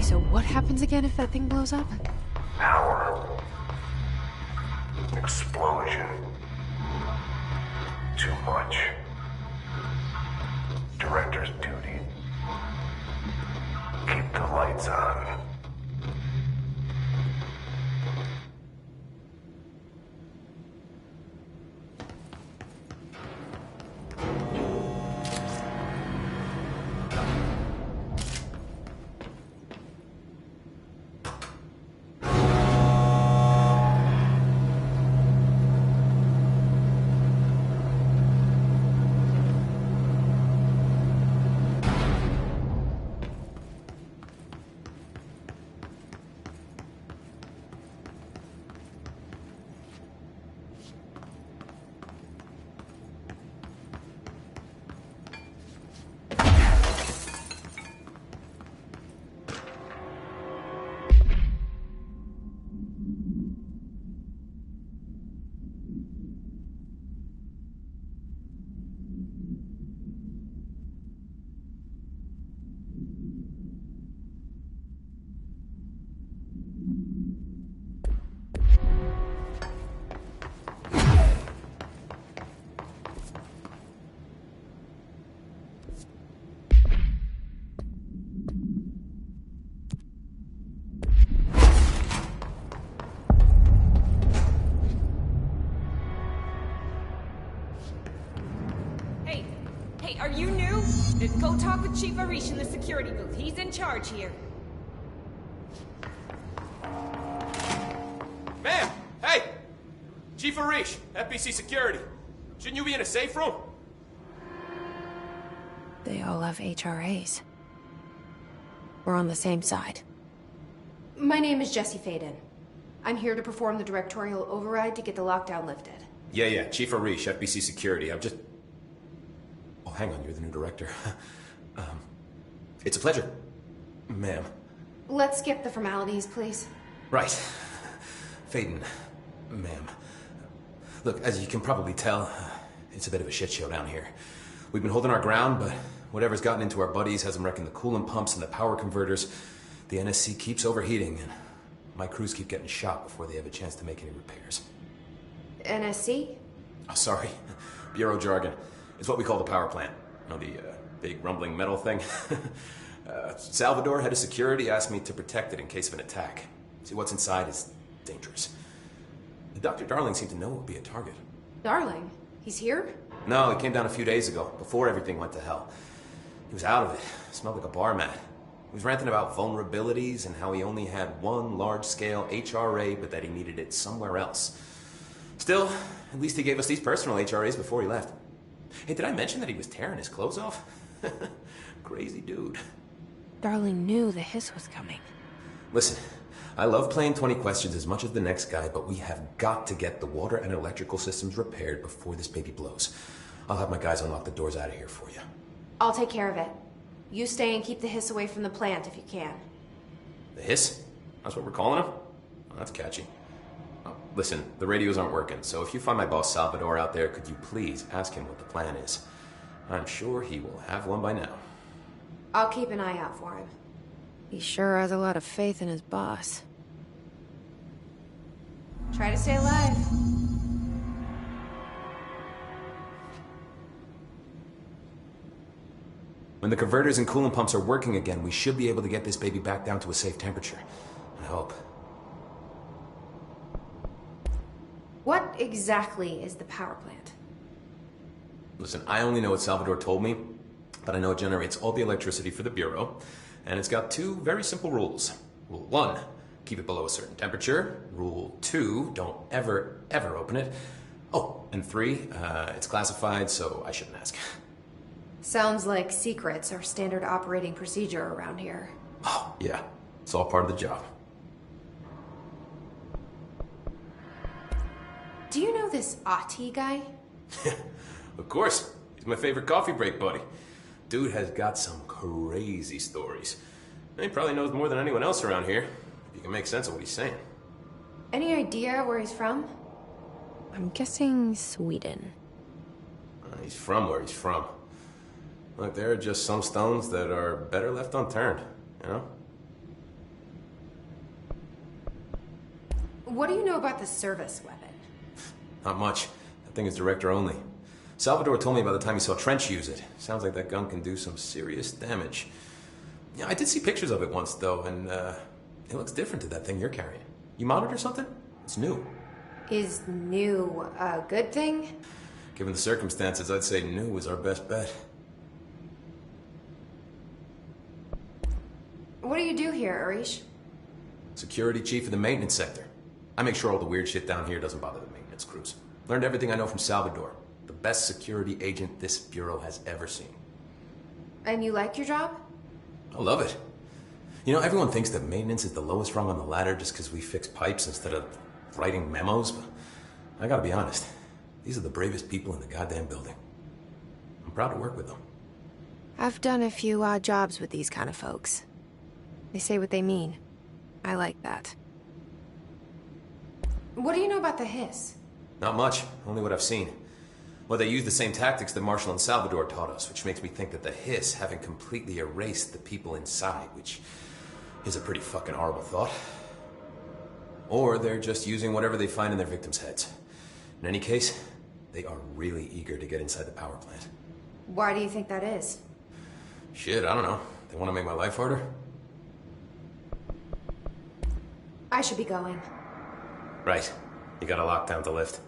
so what happens again if that thing blows up? Power. Explosion. Too much. Director's duty. Keep the lights on. Are you new? Go talk with Chief Arish in the security booth. He's in charge here. Ma'am! Hey! Chief Arish, FBC Security. Shouldn't you be in a safe room? They all have HRAs. We're on the same side. My name is Jesse Faden. I'm here to perform the directorial override to get the lockdown lifted. Yeah, Chief Arish, FBC Security. I'm just... Oh, hang on, you're the new director. It's a pleasure, ma'am. Let's skip the formalities, please. Right. Faden, ma'am. Look, as you can probably tell, it's a bit of a shit show down here. We've been holding our ground, but whatever's gotten into our buddies has them wrecking the coolant pumps and the power converters. The NSC keeps overheating, and my crews keep getting shot before they have a chance to make any repairs. NSC? Oh, sorry. Bureau jargon. It's what we call the power plant. You know, the big rumbling metal thing? Salvador, head of security, asked me to protect it in case of an attack. See, what's inside is dangerous. Dr. Darling seemed to know it would be a target. Darling? He's here? No, he came down a few days ago, before everything went to hell. He was out of it. Smelled like a bar mat. He was ranting about vulnerabilities and how he only had one large-scale HRA, but that he needed it somewhere else. Still, at least he gave us these personal HRAs before he left. Hey, did I mention that he was tearing his clothes off? Crazy dude. Darling knew the hiss was coming. Listen, I love playing 20 questions as much as the next guy, but we have got to get the water and electrical systems repaired before this baby blows. I'll have my guys unlock the doors out of here for you. I'll take care of it. You stay and keep the hiss away from the plant if you can. The hiss? That's what we're calling him? Oh, that's catchy. Oh, listen, the radios aren't working, so if you find my boss Salvador out there, could you please ask him what the plan is? I'm sure he will have one by now. I'll keep an eye out for him. He sure has a lot of faith in his boss. Try to stay alive. When the converters and coolant pumps are working again, we should be able to get this baby back down to a safe temperature. I hope. What exactly is the power plant? Listen, I only know what Salvador told me, but I know it generates all the electricity for the Bureau, and it's got two very simple rules. Rule 1, keep it below a certain temperature. Rule 2, don't ever open it. Oh, and 3, it's classified, so I shouldn't ask. Sounds like secrets are standard operating procedure around here. Oh, yeah. It's all part of the job. Do you know this Ati guy? Of course. He's my favorite coffee break buddy. Dude has got some crazy stories. He probably knows more than anyone else around here, if you can make sense of what he's saying. Any idea where he's from? I'm guessing Sweden. He's from where he's from. Look, there are just some stones that are better left unturned, you know? What do you know about the service weapon? Not much. That thing is director only. Salvador told me by the time he saw Trench use it. Sounds like that gun can do some serious damage. Yeah, I did see pictures of it once, though, and it looks different to that thing you're carrying. You modded or something? It's new. Is new a good thing? Given the circumstances, I'd say new was our best bet. What do you do here, Arish? Security chief of the maintenance sector. I make sure all the weird shit down here doesn't bother the maintenance crews. Learned everything I know from Salvador. The best security agent this bureau has ever seen. And you like your job? I love it. You know, everyone thinks that maintenance is the lowest rung on the ladder just because we fix pipes instead of writing memos, but I gotta be honest. These are the bravest people in the goddamn building. I'm proud to work with them. I've done a few odd jobs with these kind of folks. They say what they mean. I like that. What do you know about the hiss? Not much, only what I've seen. Well, they use the same tactics that Marshall and Salvador taught us, which makes me think that the hiss haven't completely erased the people inside, which is a pretty fucking horrible thought. Or they're just using whatever they find in their victims' heads. In any case, they are really eager to get inside the power plant. Why do you think that is? Shit, I don't know. They want to make my life harder? I should be going. Right. You gotta lock down the lift.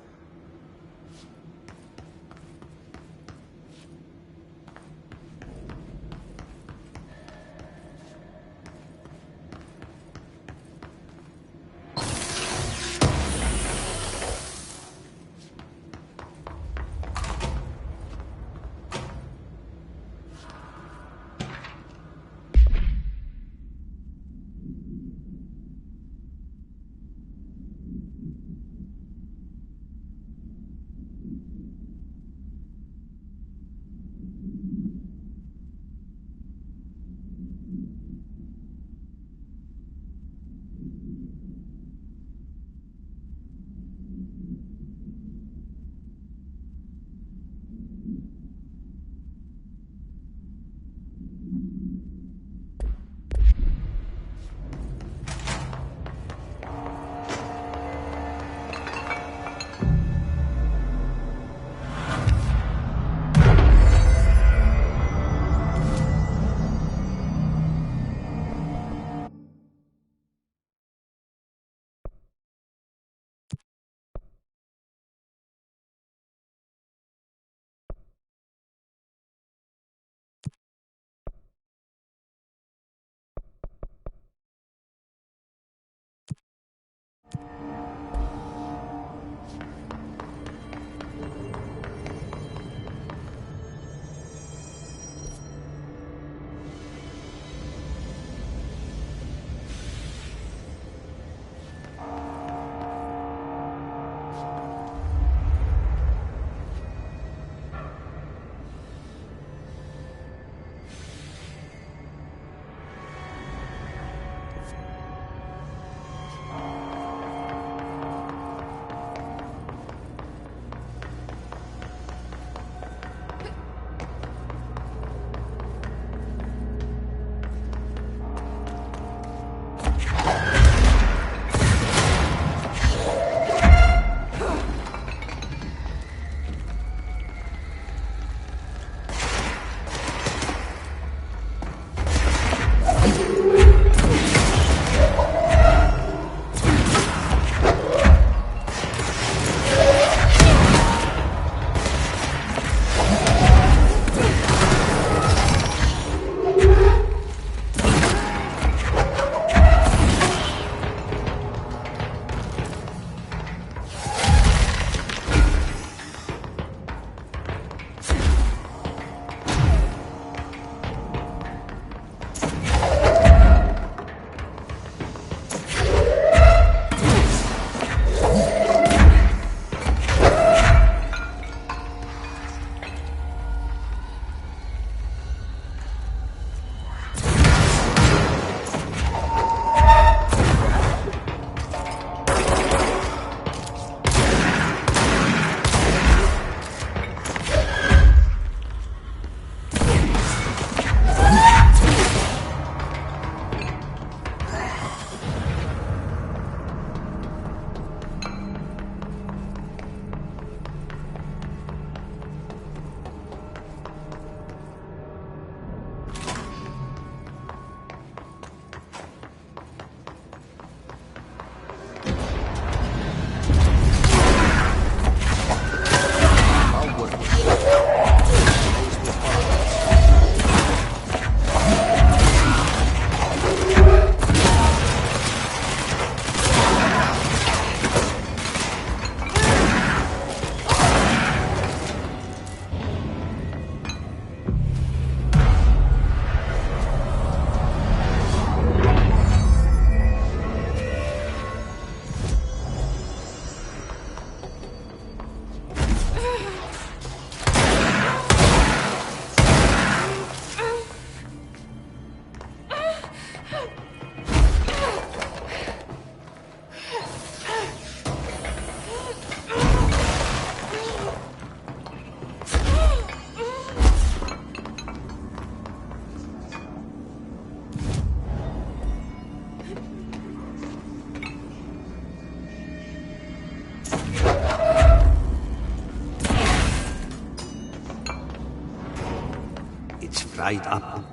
It's fried up.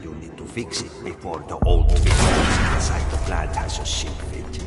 You need to fix it before the old twin inside the plant has a ship fit.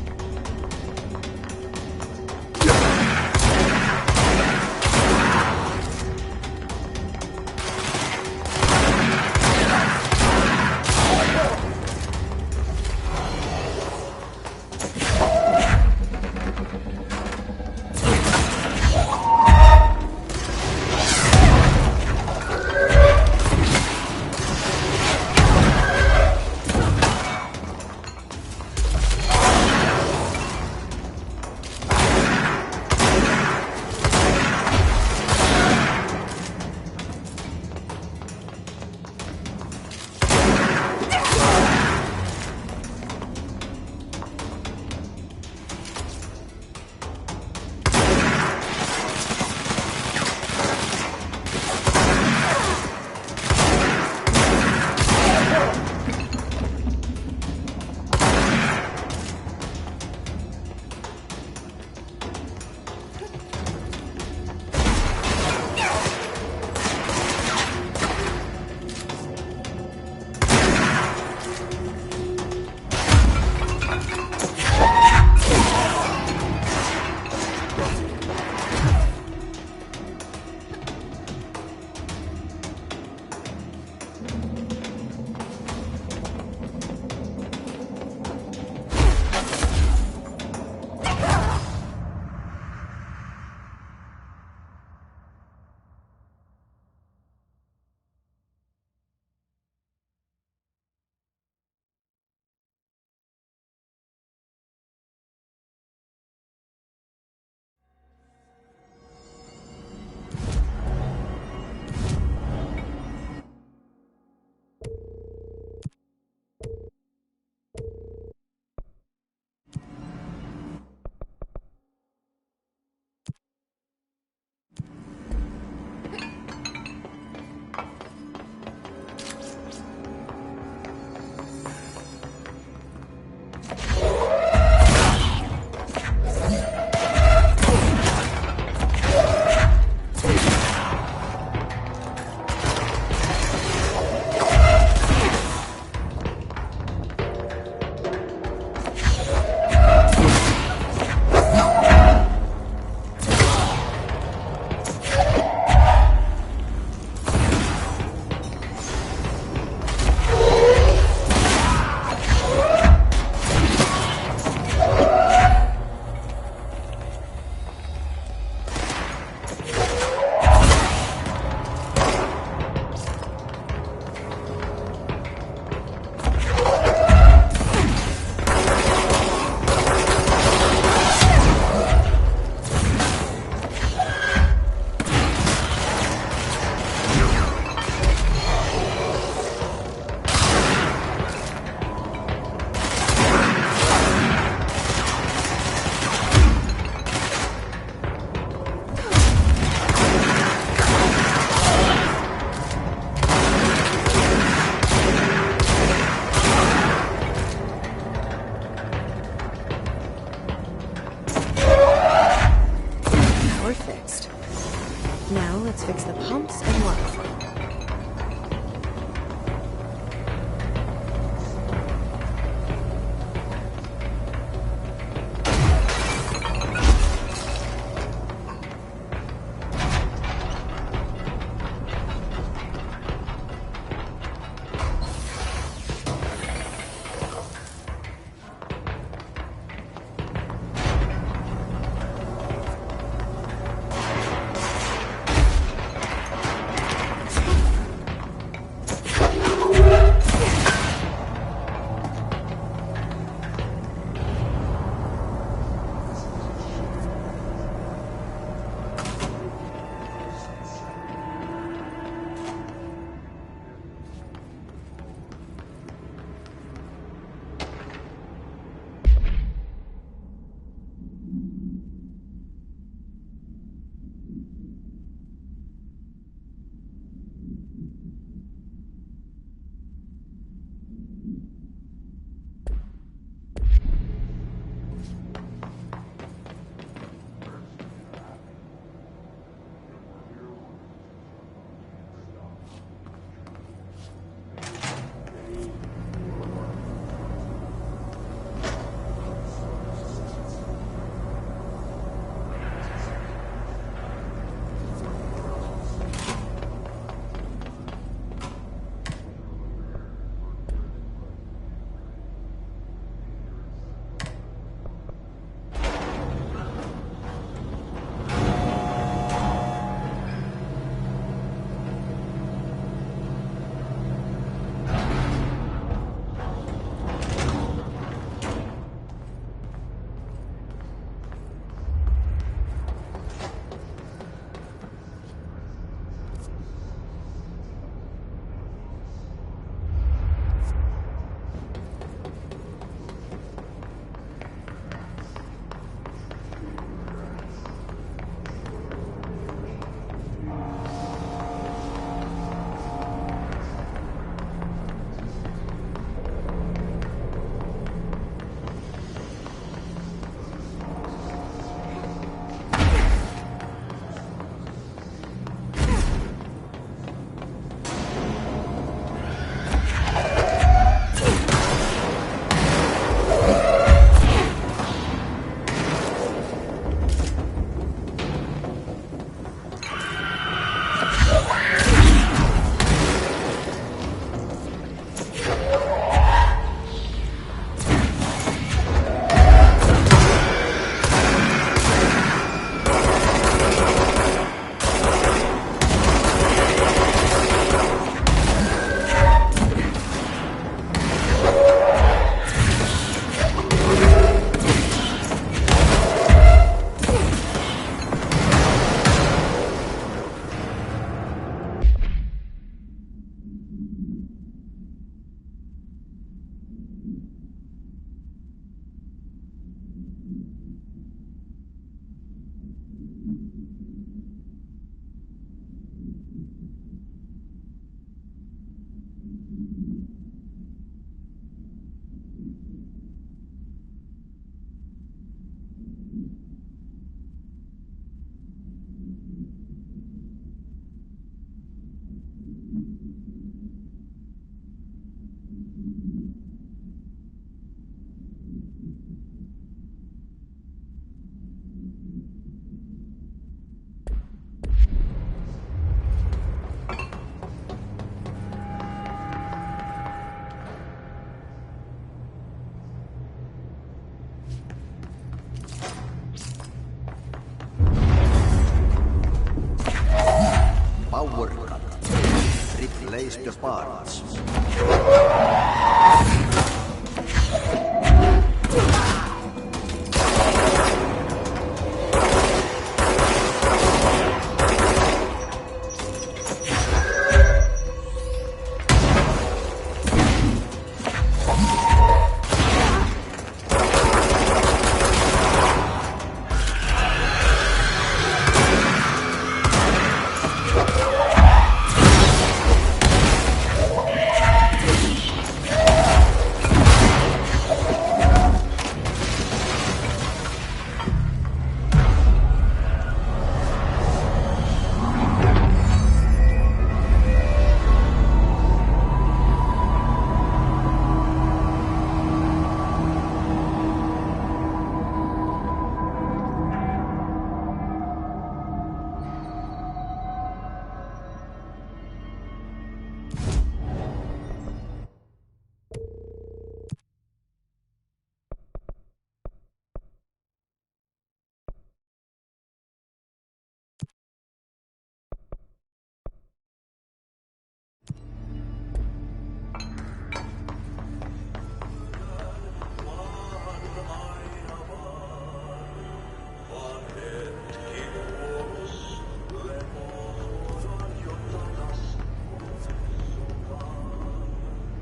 replace the parts.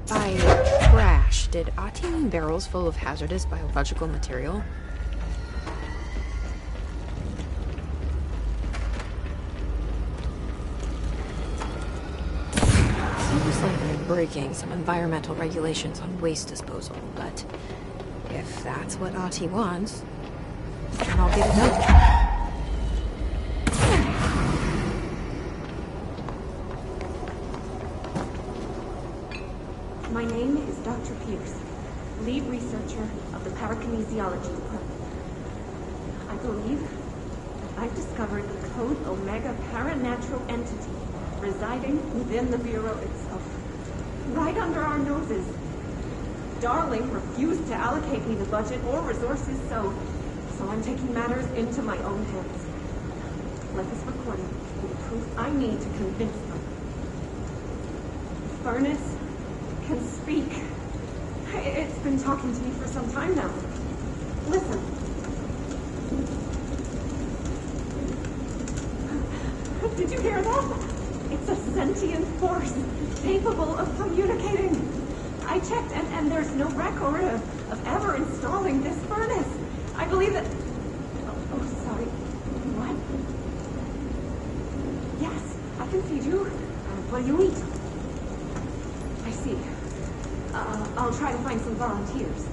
By trash, did Ati mean barrels full of hazardous biological material? Seems like they're breaking some environmental regulations on waste disposal, but if that's what Ati wants, then I'll get it done. My name is Dr. Pierce, lead researcher of the Parakinesiology Department. I believe that I've discovered the Code Omega paranatural entity residing within the Bureau itself, right under our noses. Darling refused to allocate me the budget or resources, so I'm taking matters into my own hands. Let this recording be the proof I need to convince them. The furnace can speak. It's been talking to me for some time now. Listen. Did you hear that? It's a sentient force capable of communicating. I checked and there's no record of ever installing this furnace. I believe that... Oh, sorry. What? Yes, I can feed you. What do you eat? I see. I'll try to find some volunteers.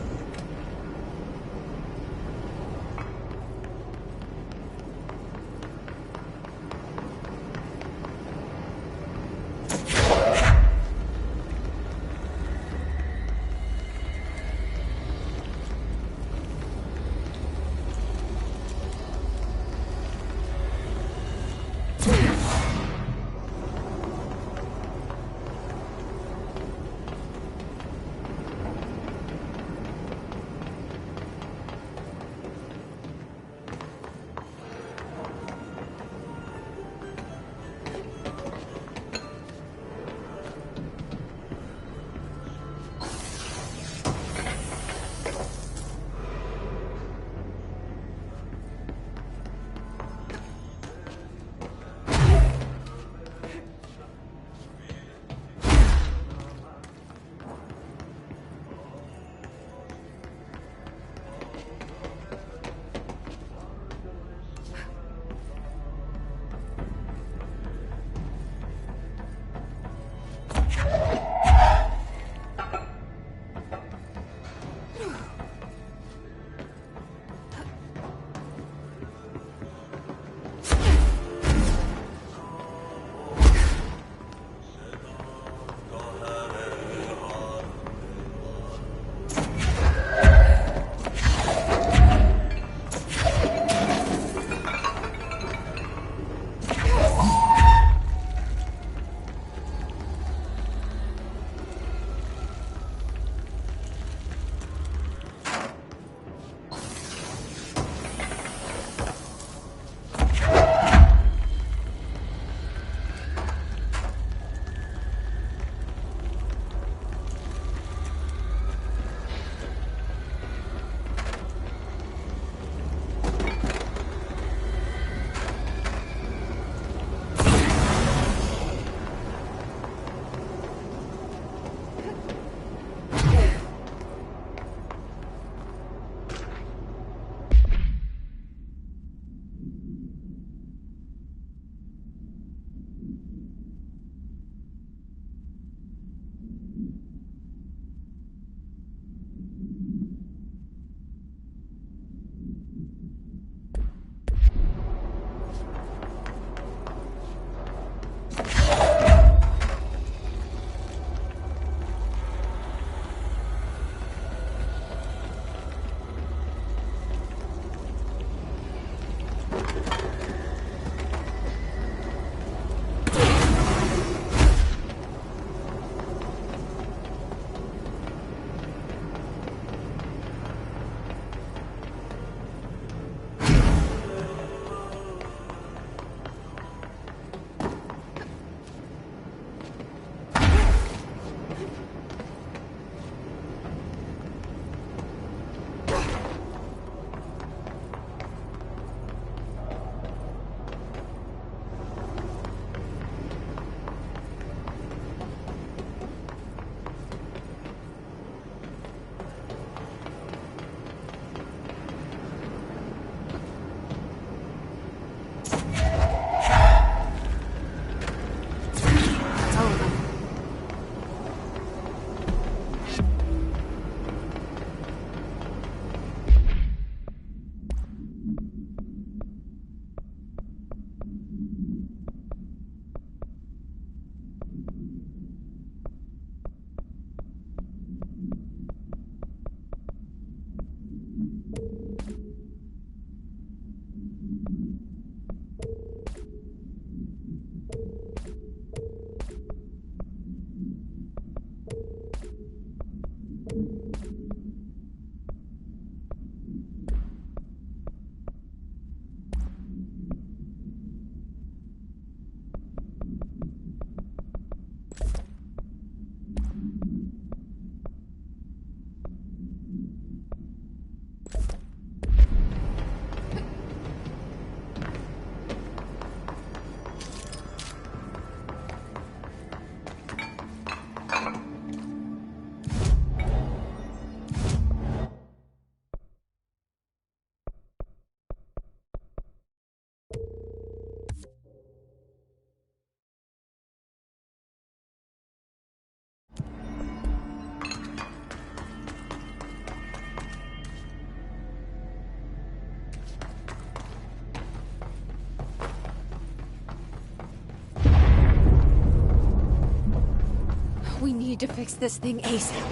We need to fix this thing ASAP.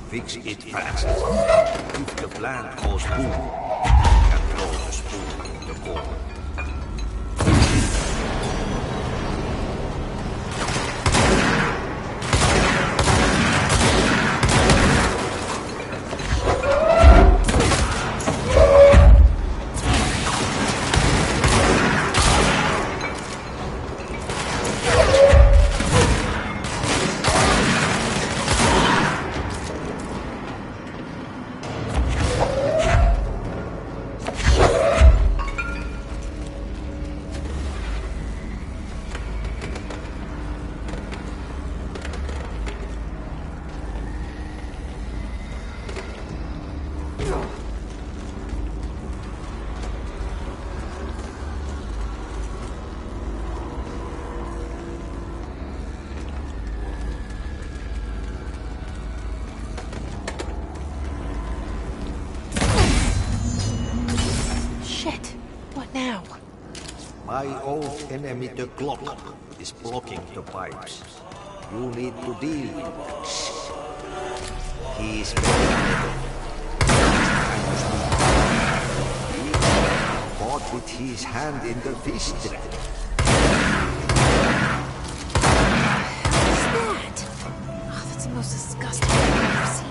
Fix it fast. If the plant goes boom, you can throw the spoon in the bowl. My old enemy, the clock, is blocking the pipes. You need to deal with it. He is very caught with his hand in the fish trap. What's that? Oh, that's the most disgusting thing I've ever seen.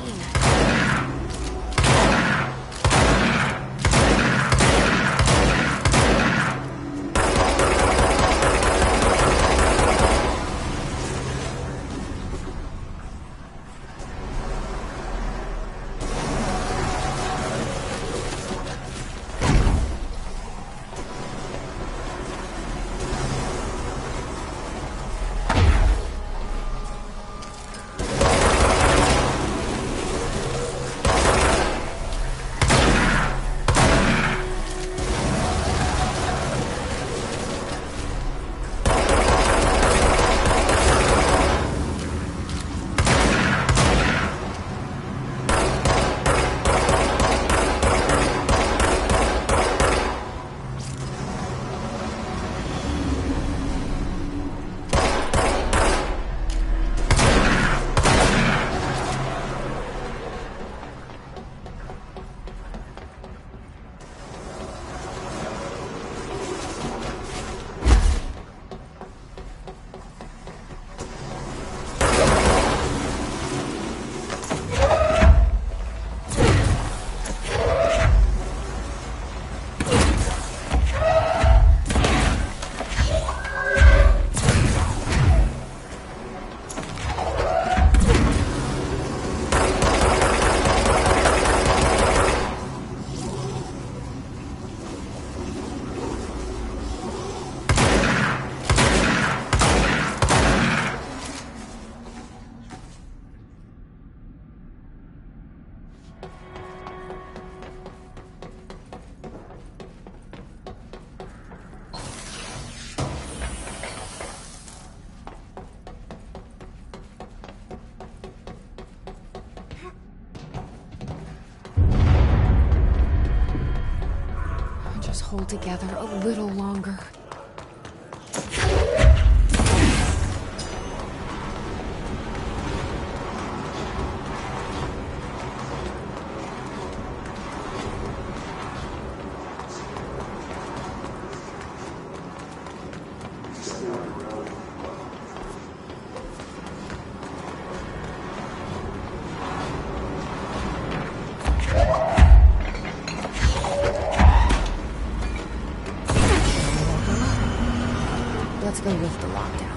Hold together a little longer. Let's go lift the lockdown.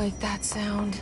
like that sound.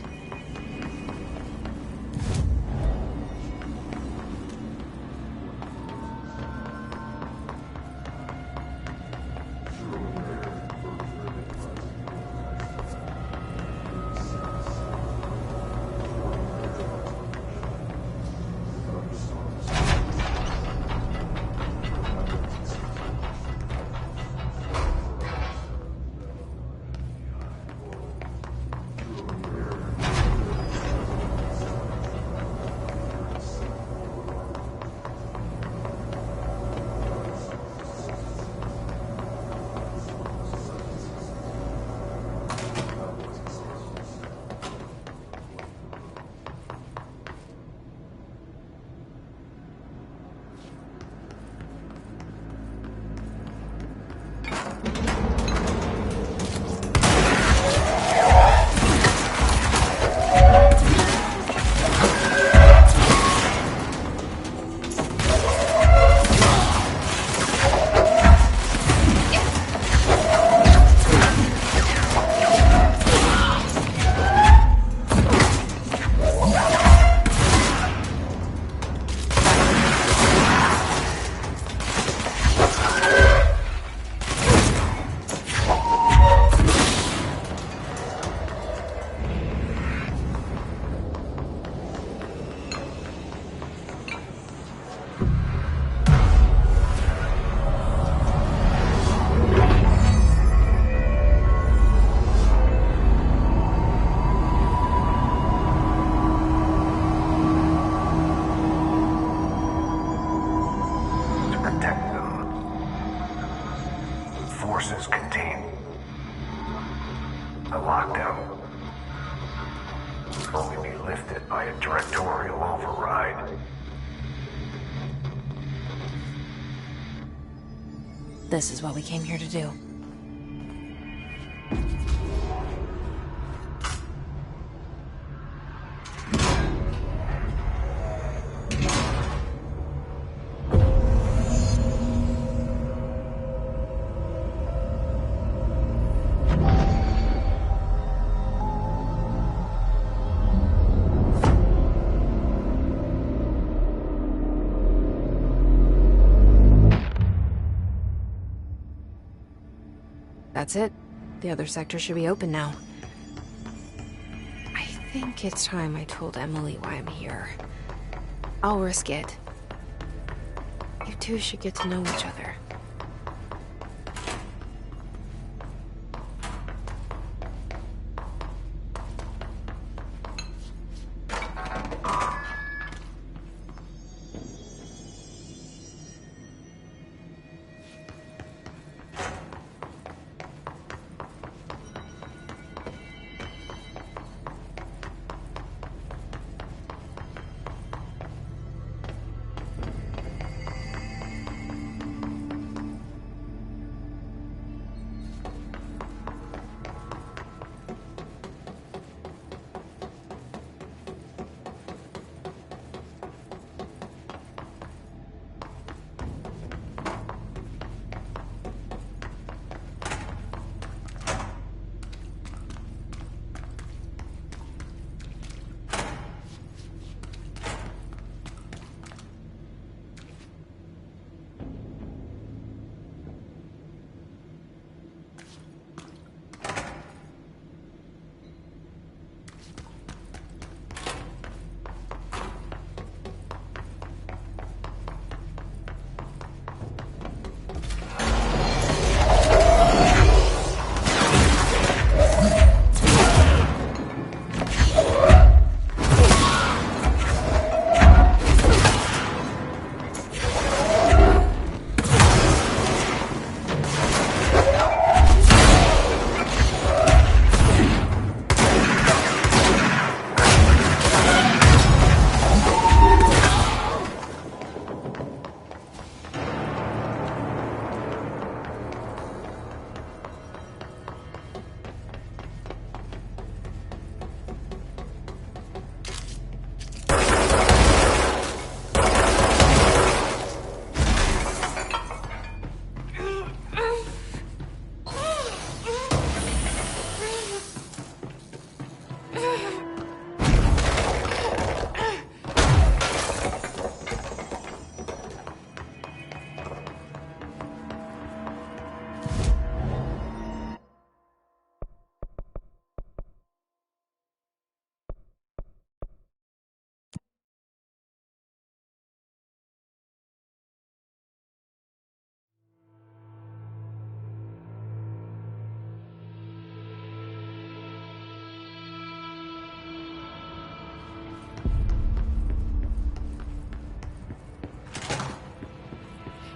Forces contain a lockdown will only be lifted by a directorial override. This is what we came here to do. That's it. The other sector should be open now. I think it's time I told Emily why I'm here. I'll risk it. You two should get to know each other.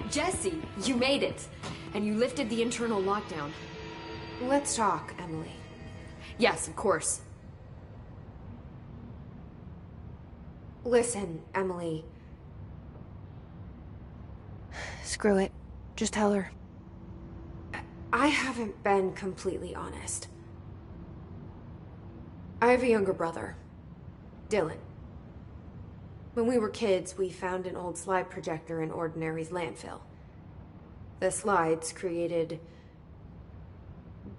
Jesse, you made it! And you lifted the internal lockdown. Let's talk, Emily. Yes, of course. Listen, Emily. Screw it. Just tell her. I haven't been completely honest. I have a younger brother, Dylan. When we were kids, we found an old slide projector in Ordinary's landfill. The slides created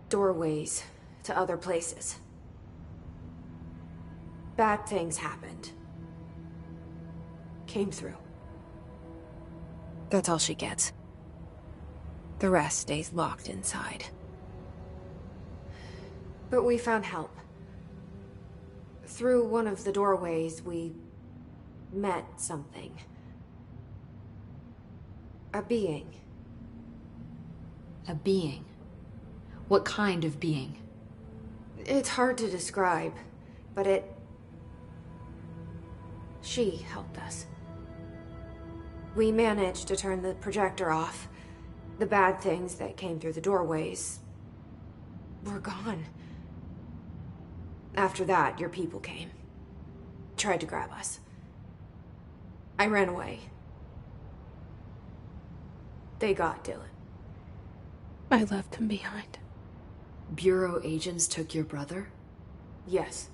doorways to other places. Bad things happened. Came through. That's all she gets. The rest stays locked inside. But we found help. Through one of the doorways, we met something. A being. A being? What kind of being? It's hard to describe, but she helped us. We managed to turn the projector off. The bad things that came through the doorways were gone. After that, your people came. Tried to grab us. I ran away. They got Dylan. I left him behind. Bureau agents took your brother? Yes.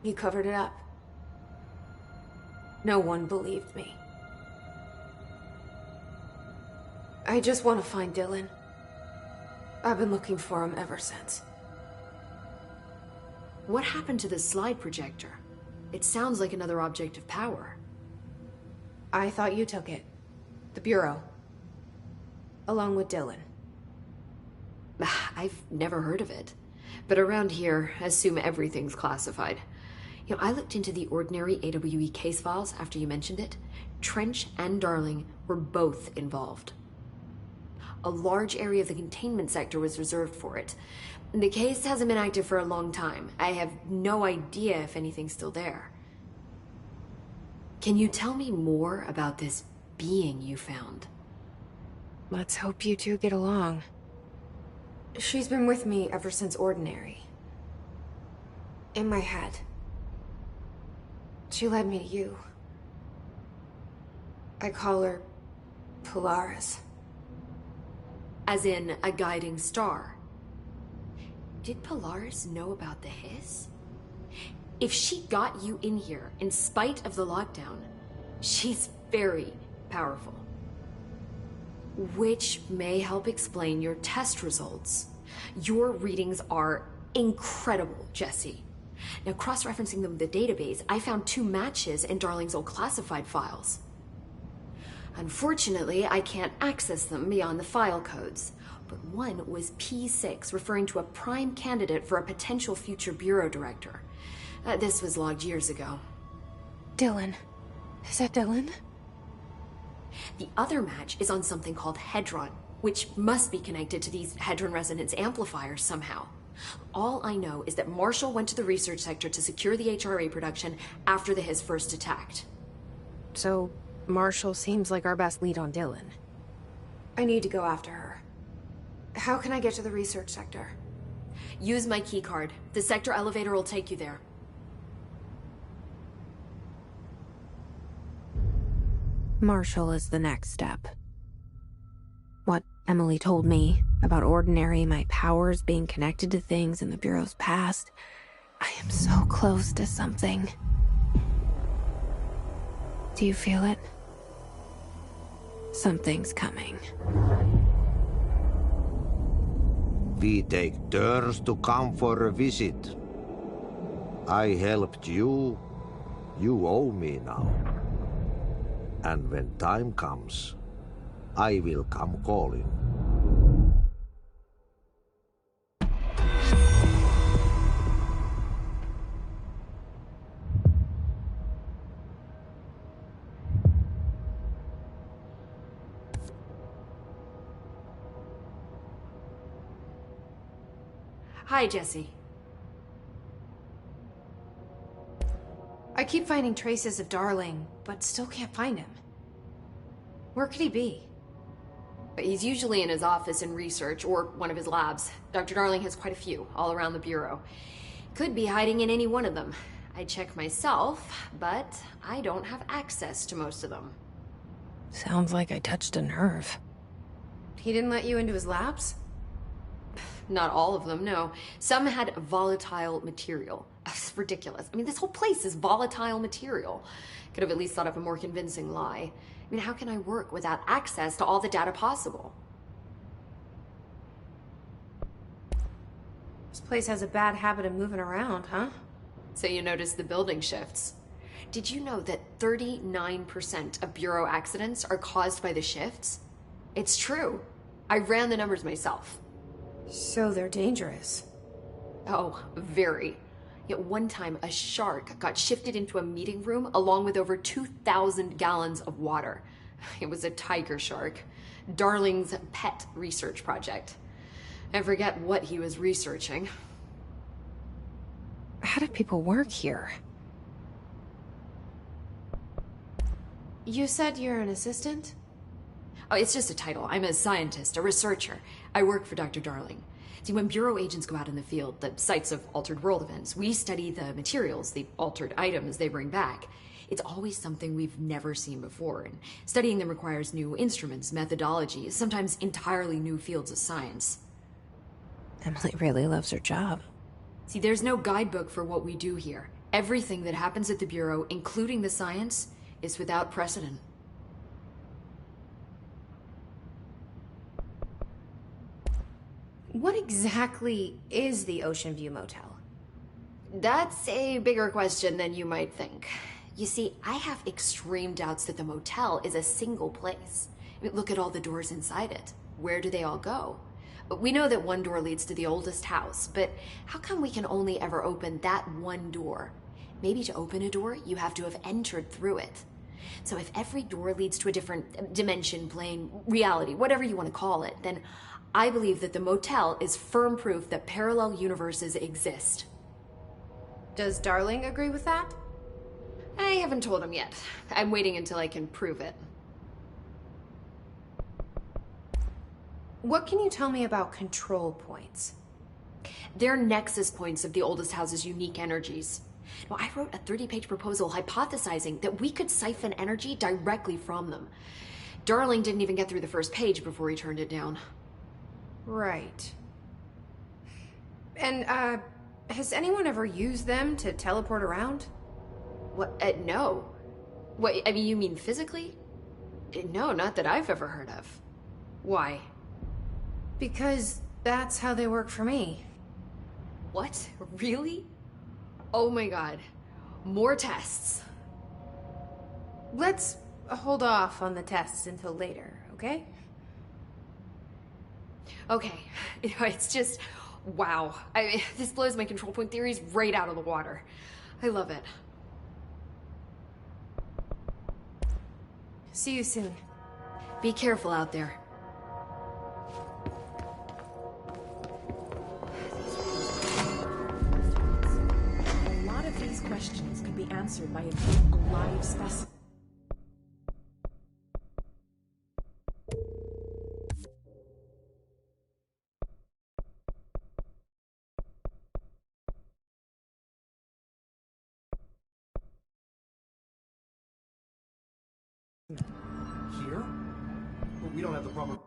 He covered it up. No one believed me. I just want to find Dylan. I've been looking for him ever since. What happened to the slide projector? It sounds like another object of power. I thought you took it. The Bureau. Along with Dylan. I've never heard of it. But around here, assume everything's classified. You know, I looked into the Ordinary AWE case files after you mentioned it. Trench and Darling were both involved. A large area of the containment sector was reserved for it. The case hasn't been active for a long time. I have no idea if anything's still there. Can you tell me more about this being you found? Let's hope you two get along. She's been with me ever since Ordinary. In my head. She led me to you. I call her Polaris. As in, a guiding star. Did Polaris know about the hiss? If she got you in here in spite of the lockdown, she's very powerful. Which may help explain your test results. Your readings are incredible, Jesse. Now, cross-referencing them with the database, I found 2 matches in Darling's old classified files. Unfortunately, I can't access them beyond the file codes. But one was P6, referring to a prime candidate for a potential future bureau director. This was logged years ago. Dylan. Is that Dylan? The other match is on something called Hedron, which must be connected to these Hedron resonance amplifiers somehow. All I know is that Marshall went to the research sector to secure the HRA production after the hiss first attacked. So, Marshall seems like our best lead on Dylan. I need to go after her. How can I get to the research sector? Use my keycard. The sector elevator will take you there. Marshall is the next step. What Emily told me about Ordinary, my powers being connected to things in the Bureau's past, I am so close to something. Do you feel it? Something's coming. We take turns to come for a visit. I helped you. You owe me now. And when time comes, I will come calling. Hi, Jesse. I keep finding traces of Darling, but still can't find him. Where could he be? But he's usually in his office in research, or one of his labs. Dr. Darling has quite a few, all around the Bureau. Could be hiding in any one of them. I check myself, but I don't have access to most of them. Sounds like I touched a nerve. He didn't let you into his labs? Not all of them, no. Some had volatile material. That's ridiculous. I mean, this whole place is volatile material. Could have at least thought of a more convincing lie. I mean, how can I work without access to all the data possible? This place has a bad habit of moving around, huh? So you noticed the building shifts. Did you know that 39% of Bureau accidents are caused by the shifts? It's true. I ran the numbers myself. So they're dangerous. Oh, very. Yet one time, a shark got shifted into a meeting room along with over 2,000 gallons of water. It was a tiger shark. Darling's pet research project. I forget what he was researching. How do people work here? You said you're an assistant? Oh, it's just a title. I'm a scientist, a researcher. I work for Dr. Darling. See, when Bureau agents go out in the field, the sites of altered world events, we study the materials, the altered items they bring back. It's always something we've never seen before, and studying them requires new instruments, methodologies, sometimes entirely new fields of science. Emily really loves her job. See, there's no guidebook for what we do here. Everything that happens at the Bureau, including the science, is without precedent. What exactly is the Ocean View Motel? That's a bigger question than you might think. You see, I have extreme doubts that the motel is a single place. I mean, look at all the doors inside it. Where do they all go? We know that one door leads to the oldest house, but how come we can only ever open that one door? Maybe to open a door, you have to have entered through it. So if every door leads to a different dimension, plane, reality, whatever you want to call it, then I believe that the motel is firm proof that parallel universes exist. Does Darling agree with that? I haven't told him yet. I'm waiting until I can prove it. What can you tell me about control points? They're nexus points of the oldest house's unique energies. Now, I wrote a 30-page proposal hypothesizing that we could siphon energy directly from them. Darling didn't even get through the first page before he turned it down. Right. And, has anyone ever used them to teleport around? What? No. What, I mean, you mean physically? No, not that I've ever heard of. Why? Because that's how they work for me. What? Really? Oh my god. More tests. Let's hold off on the tests until later, okay? Okay. It's just, wow. This blows my control point theories right out of the water. I love it. See you soon. Be careful out there. A lot of these questions could be answered by a live specimen. Here? But we don't have the proper...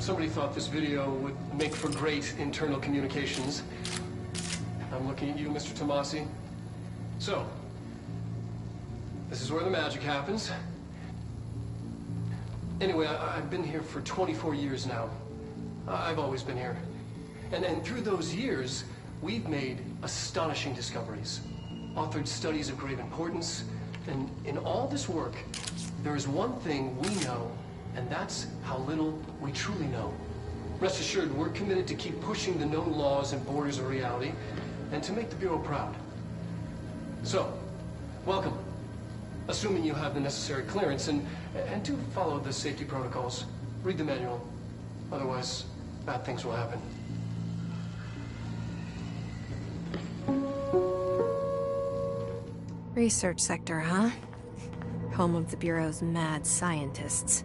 Somebody thought this video would make for great internal communications. I'm looking at you, Mr. Tomasi. So, this is where the magic happens. Anyway, I've been here for 24 years now. I've always been here. And through those years, we've made astonishing discoveries, authored studies of great importance, and in all this work, there is one thing we know, and that's how little we truly know. Rest assured, we're committed to keep pushing the known laws and borders of reality, and to make the Bureau proud. So, welcome. Assuming you have the necessary clearance, and do follow the safety protocols. Read the manual. Otherwise, bad things will happen. Research sector, huh? Home of the Bureau's mad scientists.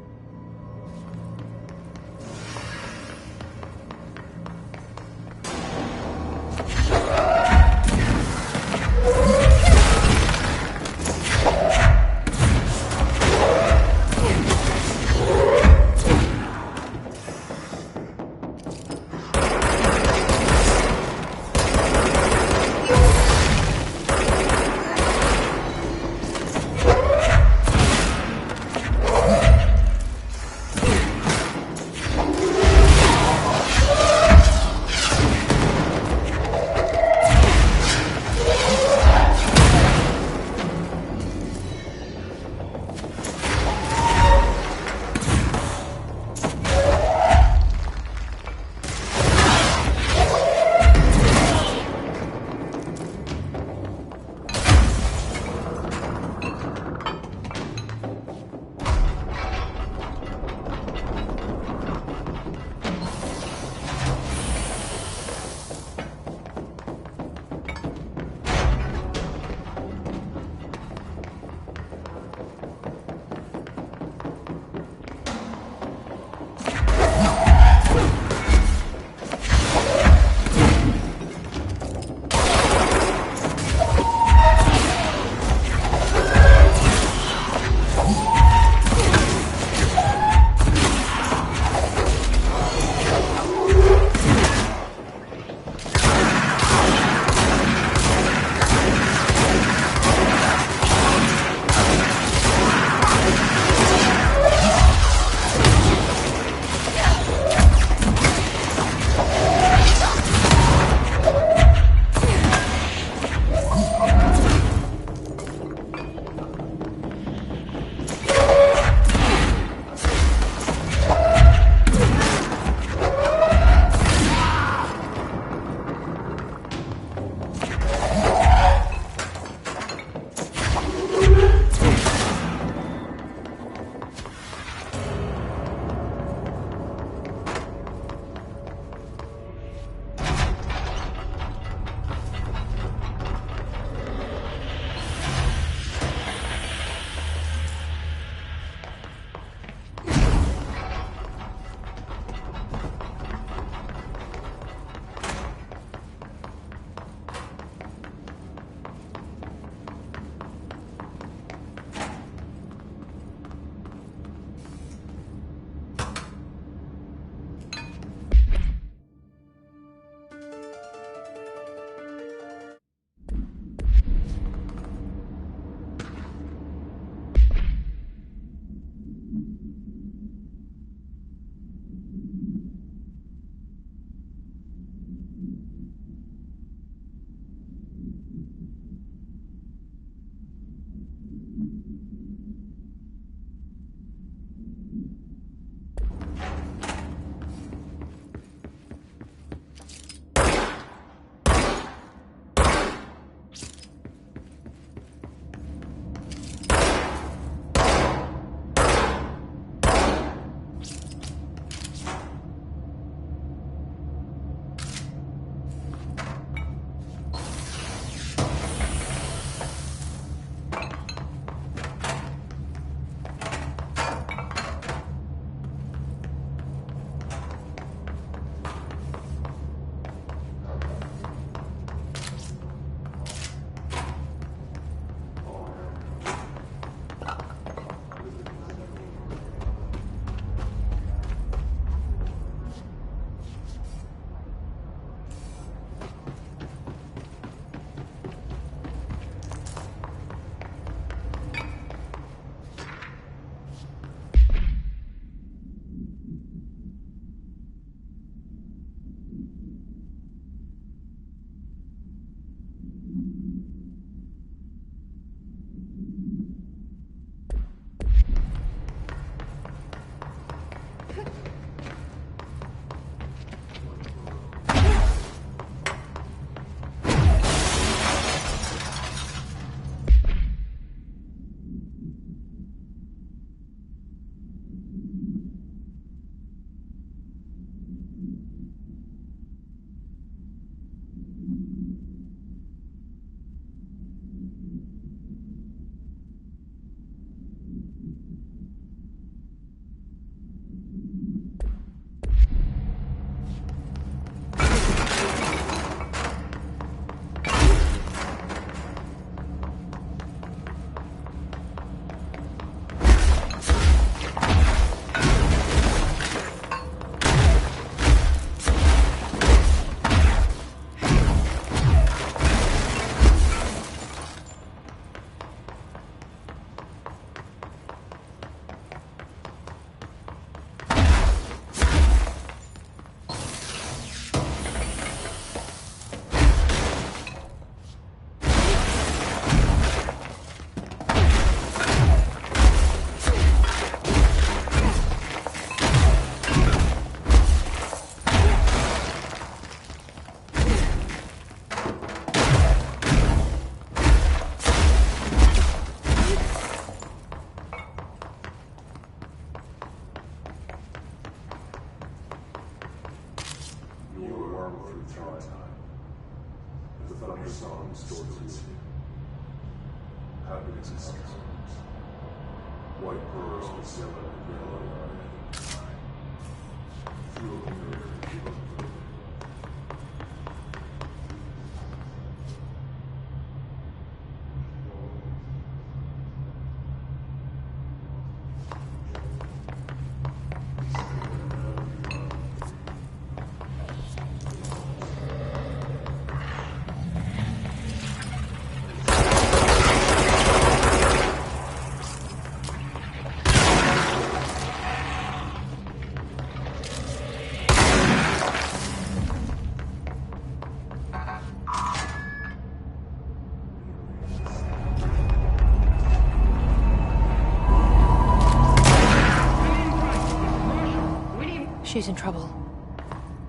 She's in trouble.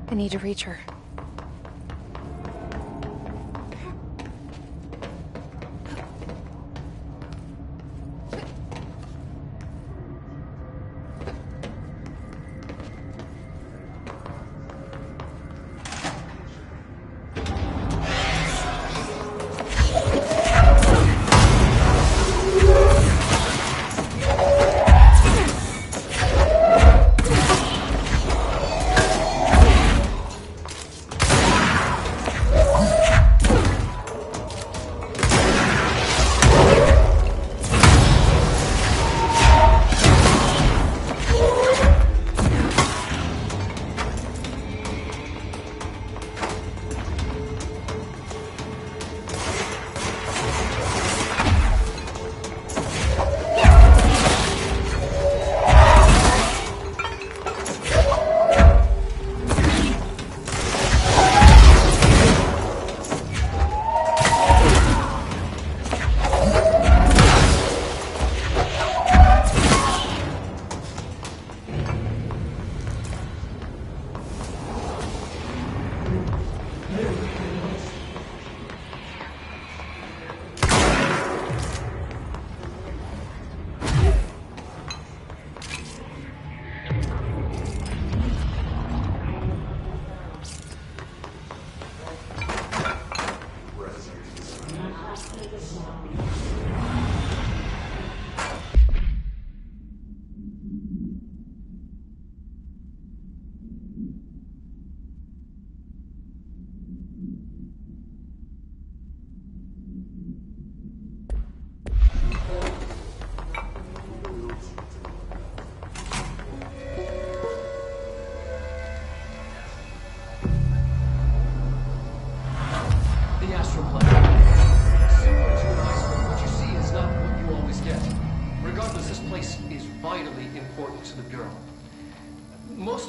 I need to reach her.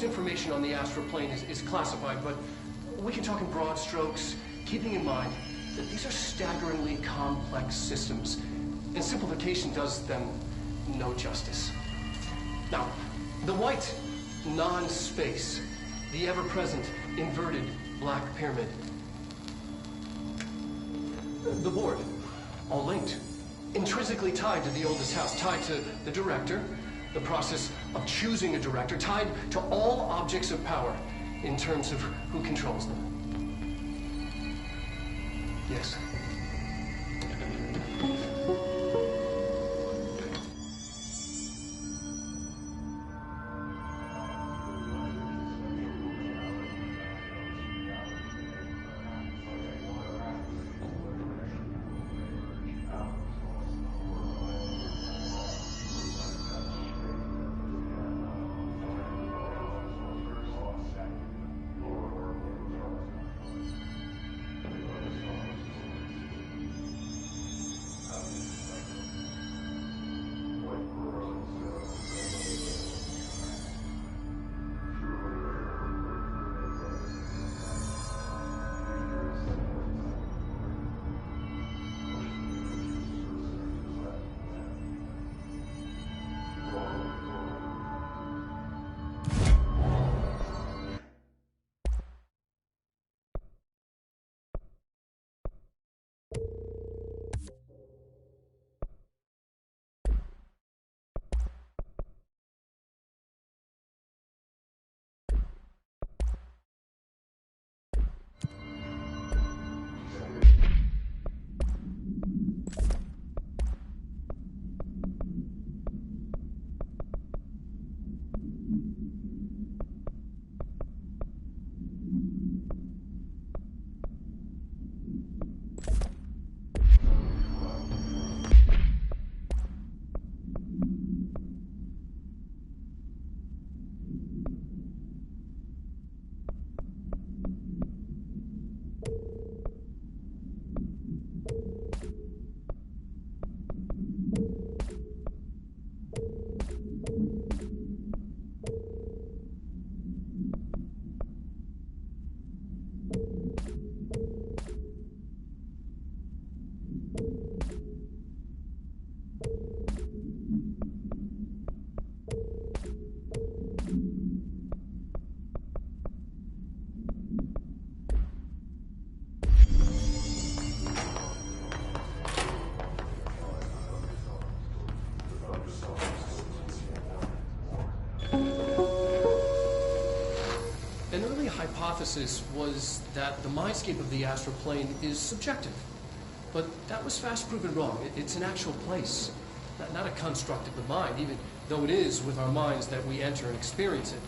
Information on the astral plane is classified, but we can talk in broad strokes, keeping in mind that these are staggeringly complex systems, and simplification does them no justice. Now, the white non-space, the ever-present inverted black pyramid, the board, all linked, intrinsically tied to the oldest house, tied to the director, the process of choosing a director, tied to all objects of power in terms of who controls them. Yes. An early hypothesis was that the mindscape of the astral plane is subjective. But that was fast proven wrong. It's an actual place, not a construct of the mind, even though it is with our minds that we enter and experience it.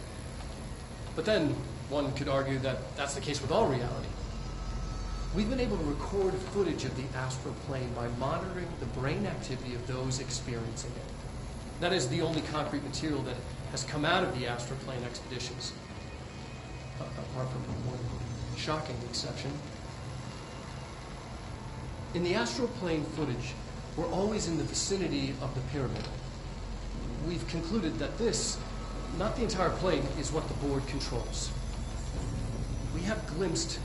But then one could argue that that's the case with all reality. We've been able to record footage of the astral plane by monitoring the brain activity of those experiencing it. That is the only concrete material that has come out of the astral plane expeditions. Apart from one shocking exception. In the astral plane footage, we're always in the vicinity of the pyramid. We've concluded that this, not the entire plane, is what the board controls. We have glimpsed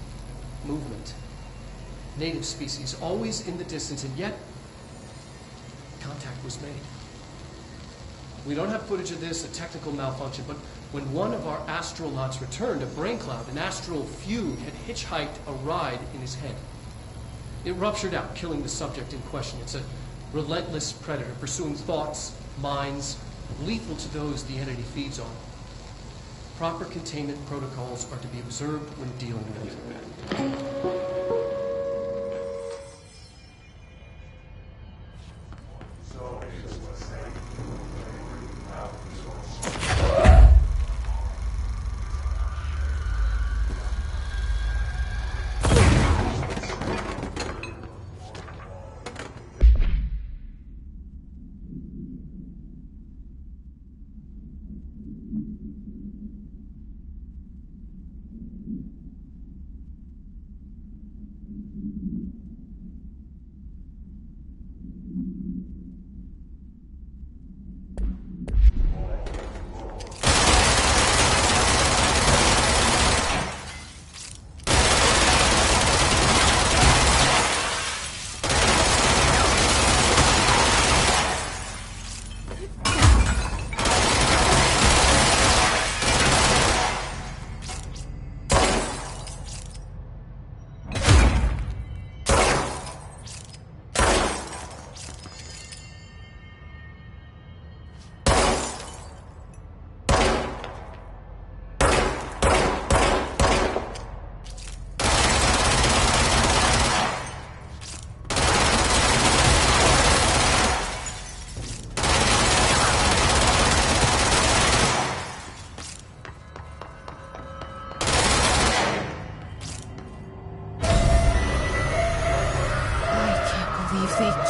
movement, native species, always in the distance, and yet contact was made. We don't have footage of this, a technical malfunction, but when one of our astronauts returned, a brain cloud, an astral fugue, had hitchhiked a ride in his head. It ruptured out, killing the subject in question. It's a relentless predator, pursuing thoughts, minds, lethal to those the entity feeds on. Proper containment protocols are to be observed when dealing with it.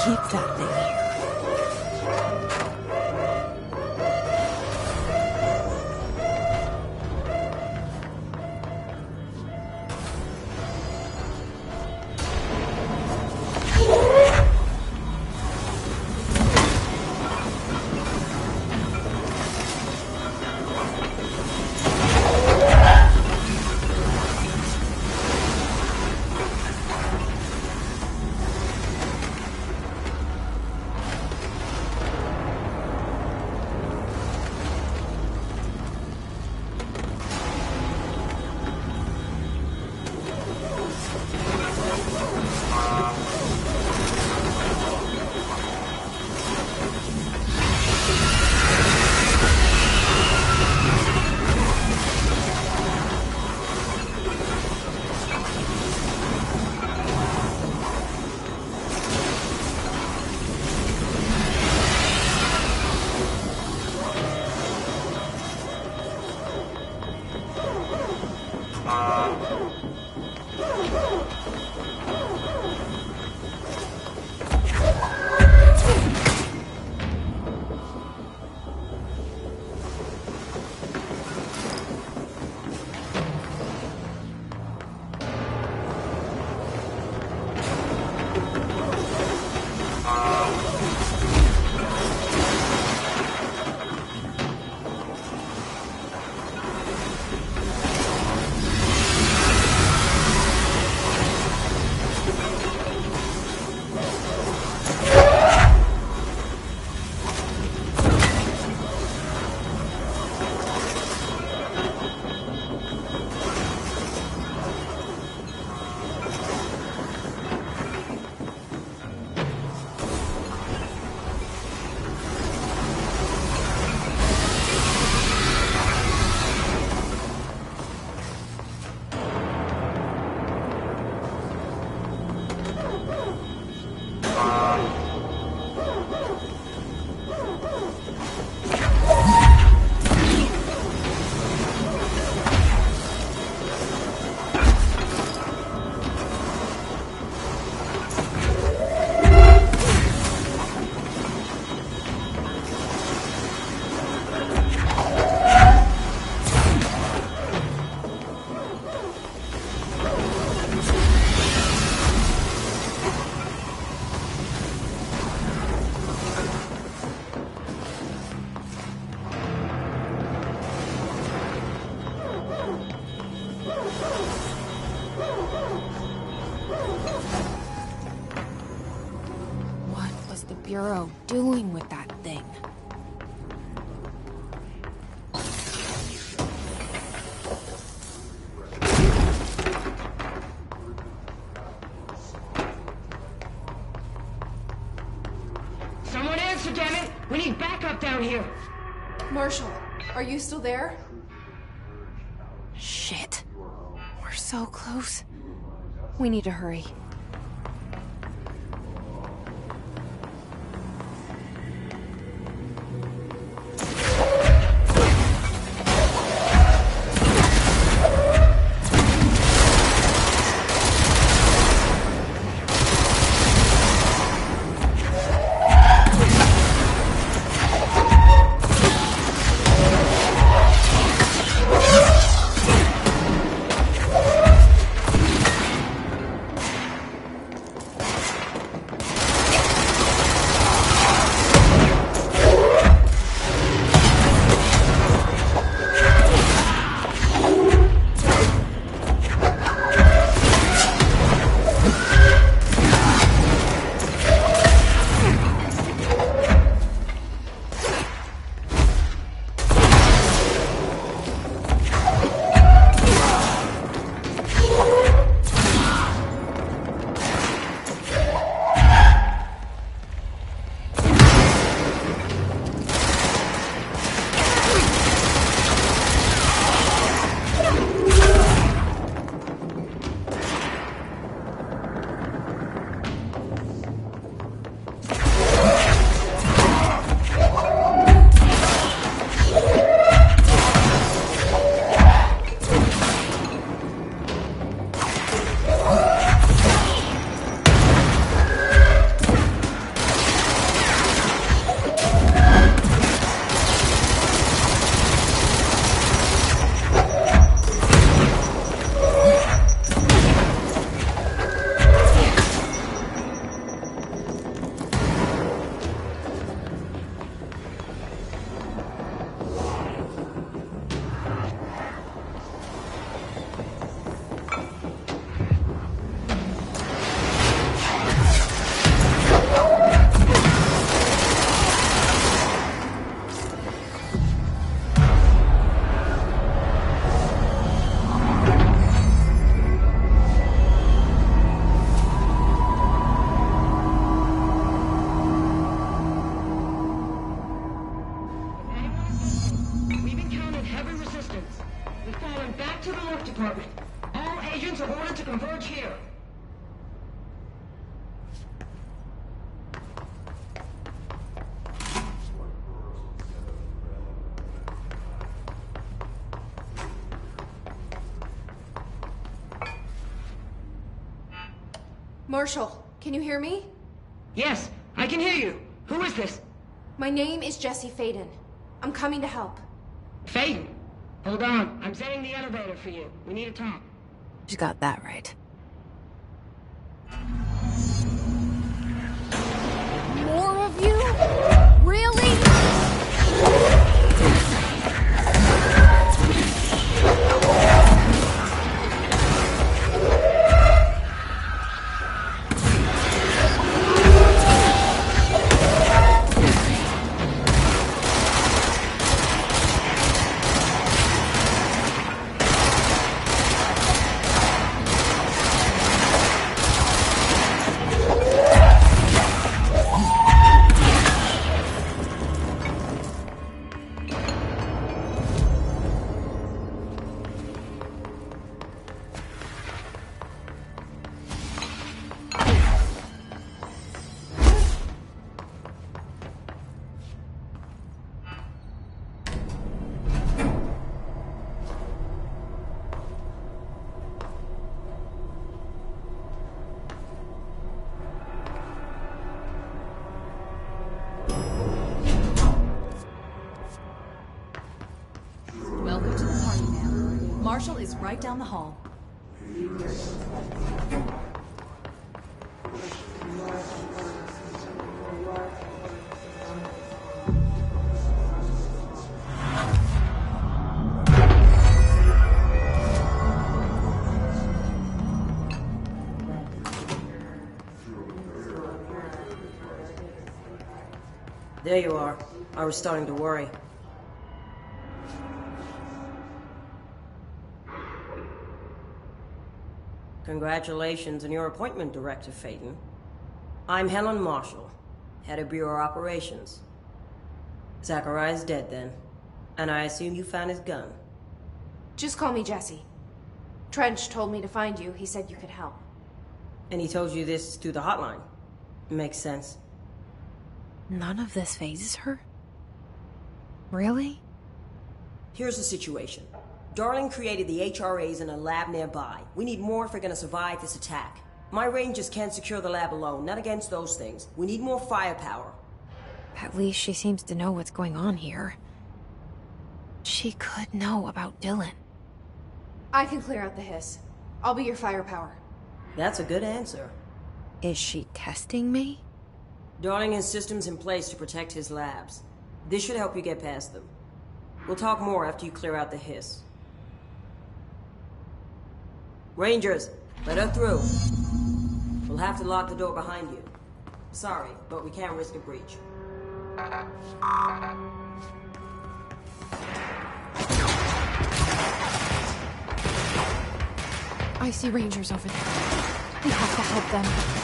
Keep that thing here. Bureau doing with that thing? Someone answer, damn it! We need backup down here! Marshall, are you still there? Shit. We're so close. We need to hurry. Marshall, can you hear me? Yes, I can hear you. Who is this? My name is Jesse Faden. I'm coming to help. Faden? Hold on. I'm setting the elevator for you. We need to talk. She's got that right. More of you? Really? Welcome to the party, ma'am. Marshall is right down the hall. There you are. I was starting to worry. Congratulations on your appointment, Director Phaeton. I'm Helen Marshall, head of Bureau Operations. Zachariah's dead then, and I assume you found his gun. Just call me Jesse. Trench told me to find you. He said you could help. And he told you this through the hotline. Makes sense. None of this phases her? Really? Here's the situation. Darling created the HRAs in a lab nearby. We need more if we're gonna survive this attack. My rangers can't secure the lab alone, not against those things. We need more firepower. At least she seems to know what's going on here. She could know about Dylan. I can clear out the hiss. I'll be your firepower. That's a good answer. Is she testing me? Darling has systems in place to protect his labs. This should help you get past them. We'll talk more after you clear out the hiss. Rangers, let her through. We'll have to lock the door behind you. Sorry, but we can't risk a breach. I see Rangers over there. We have to help them.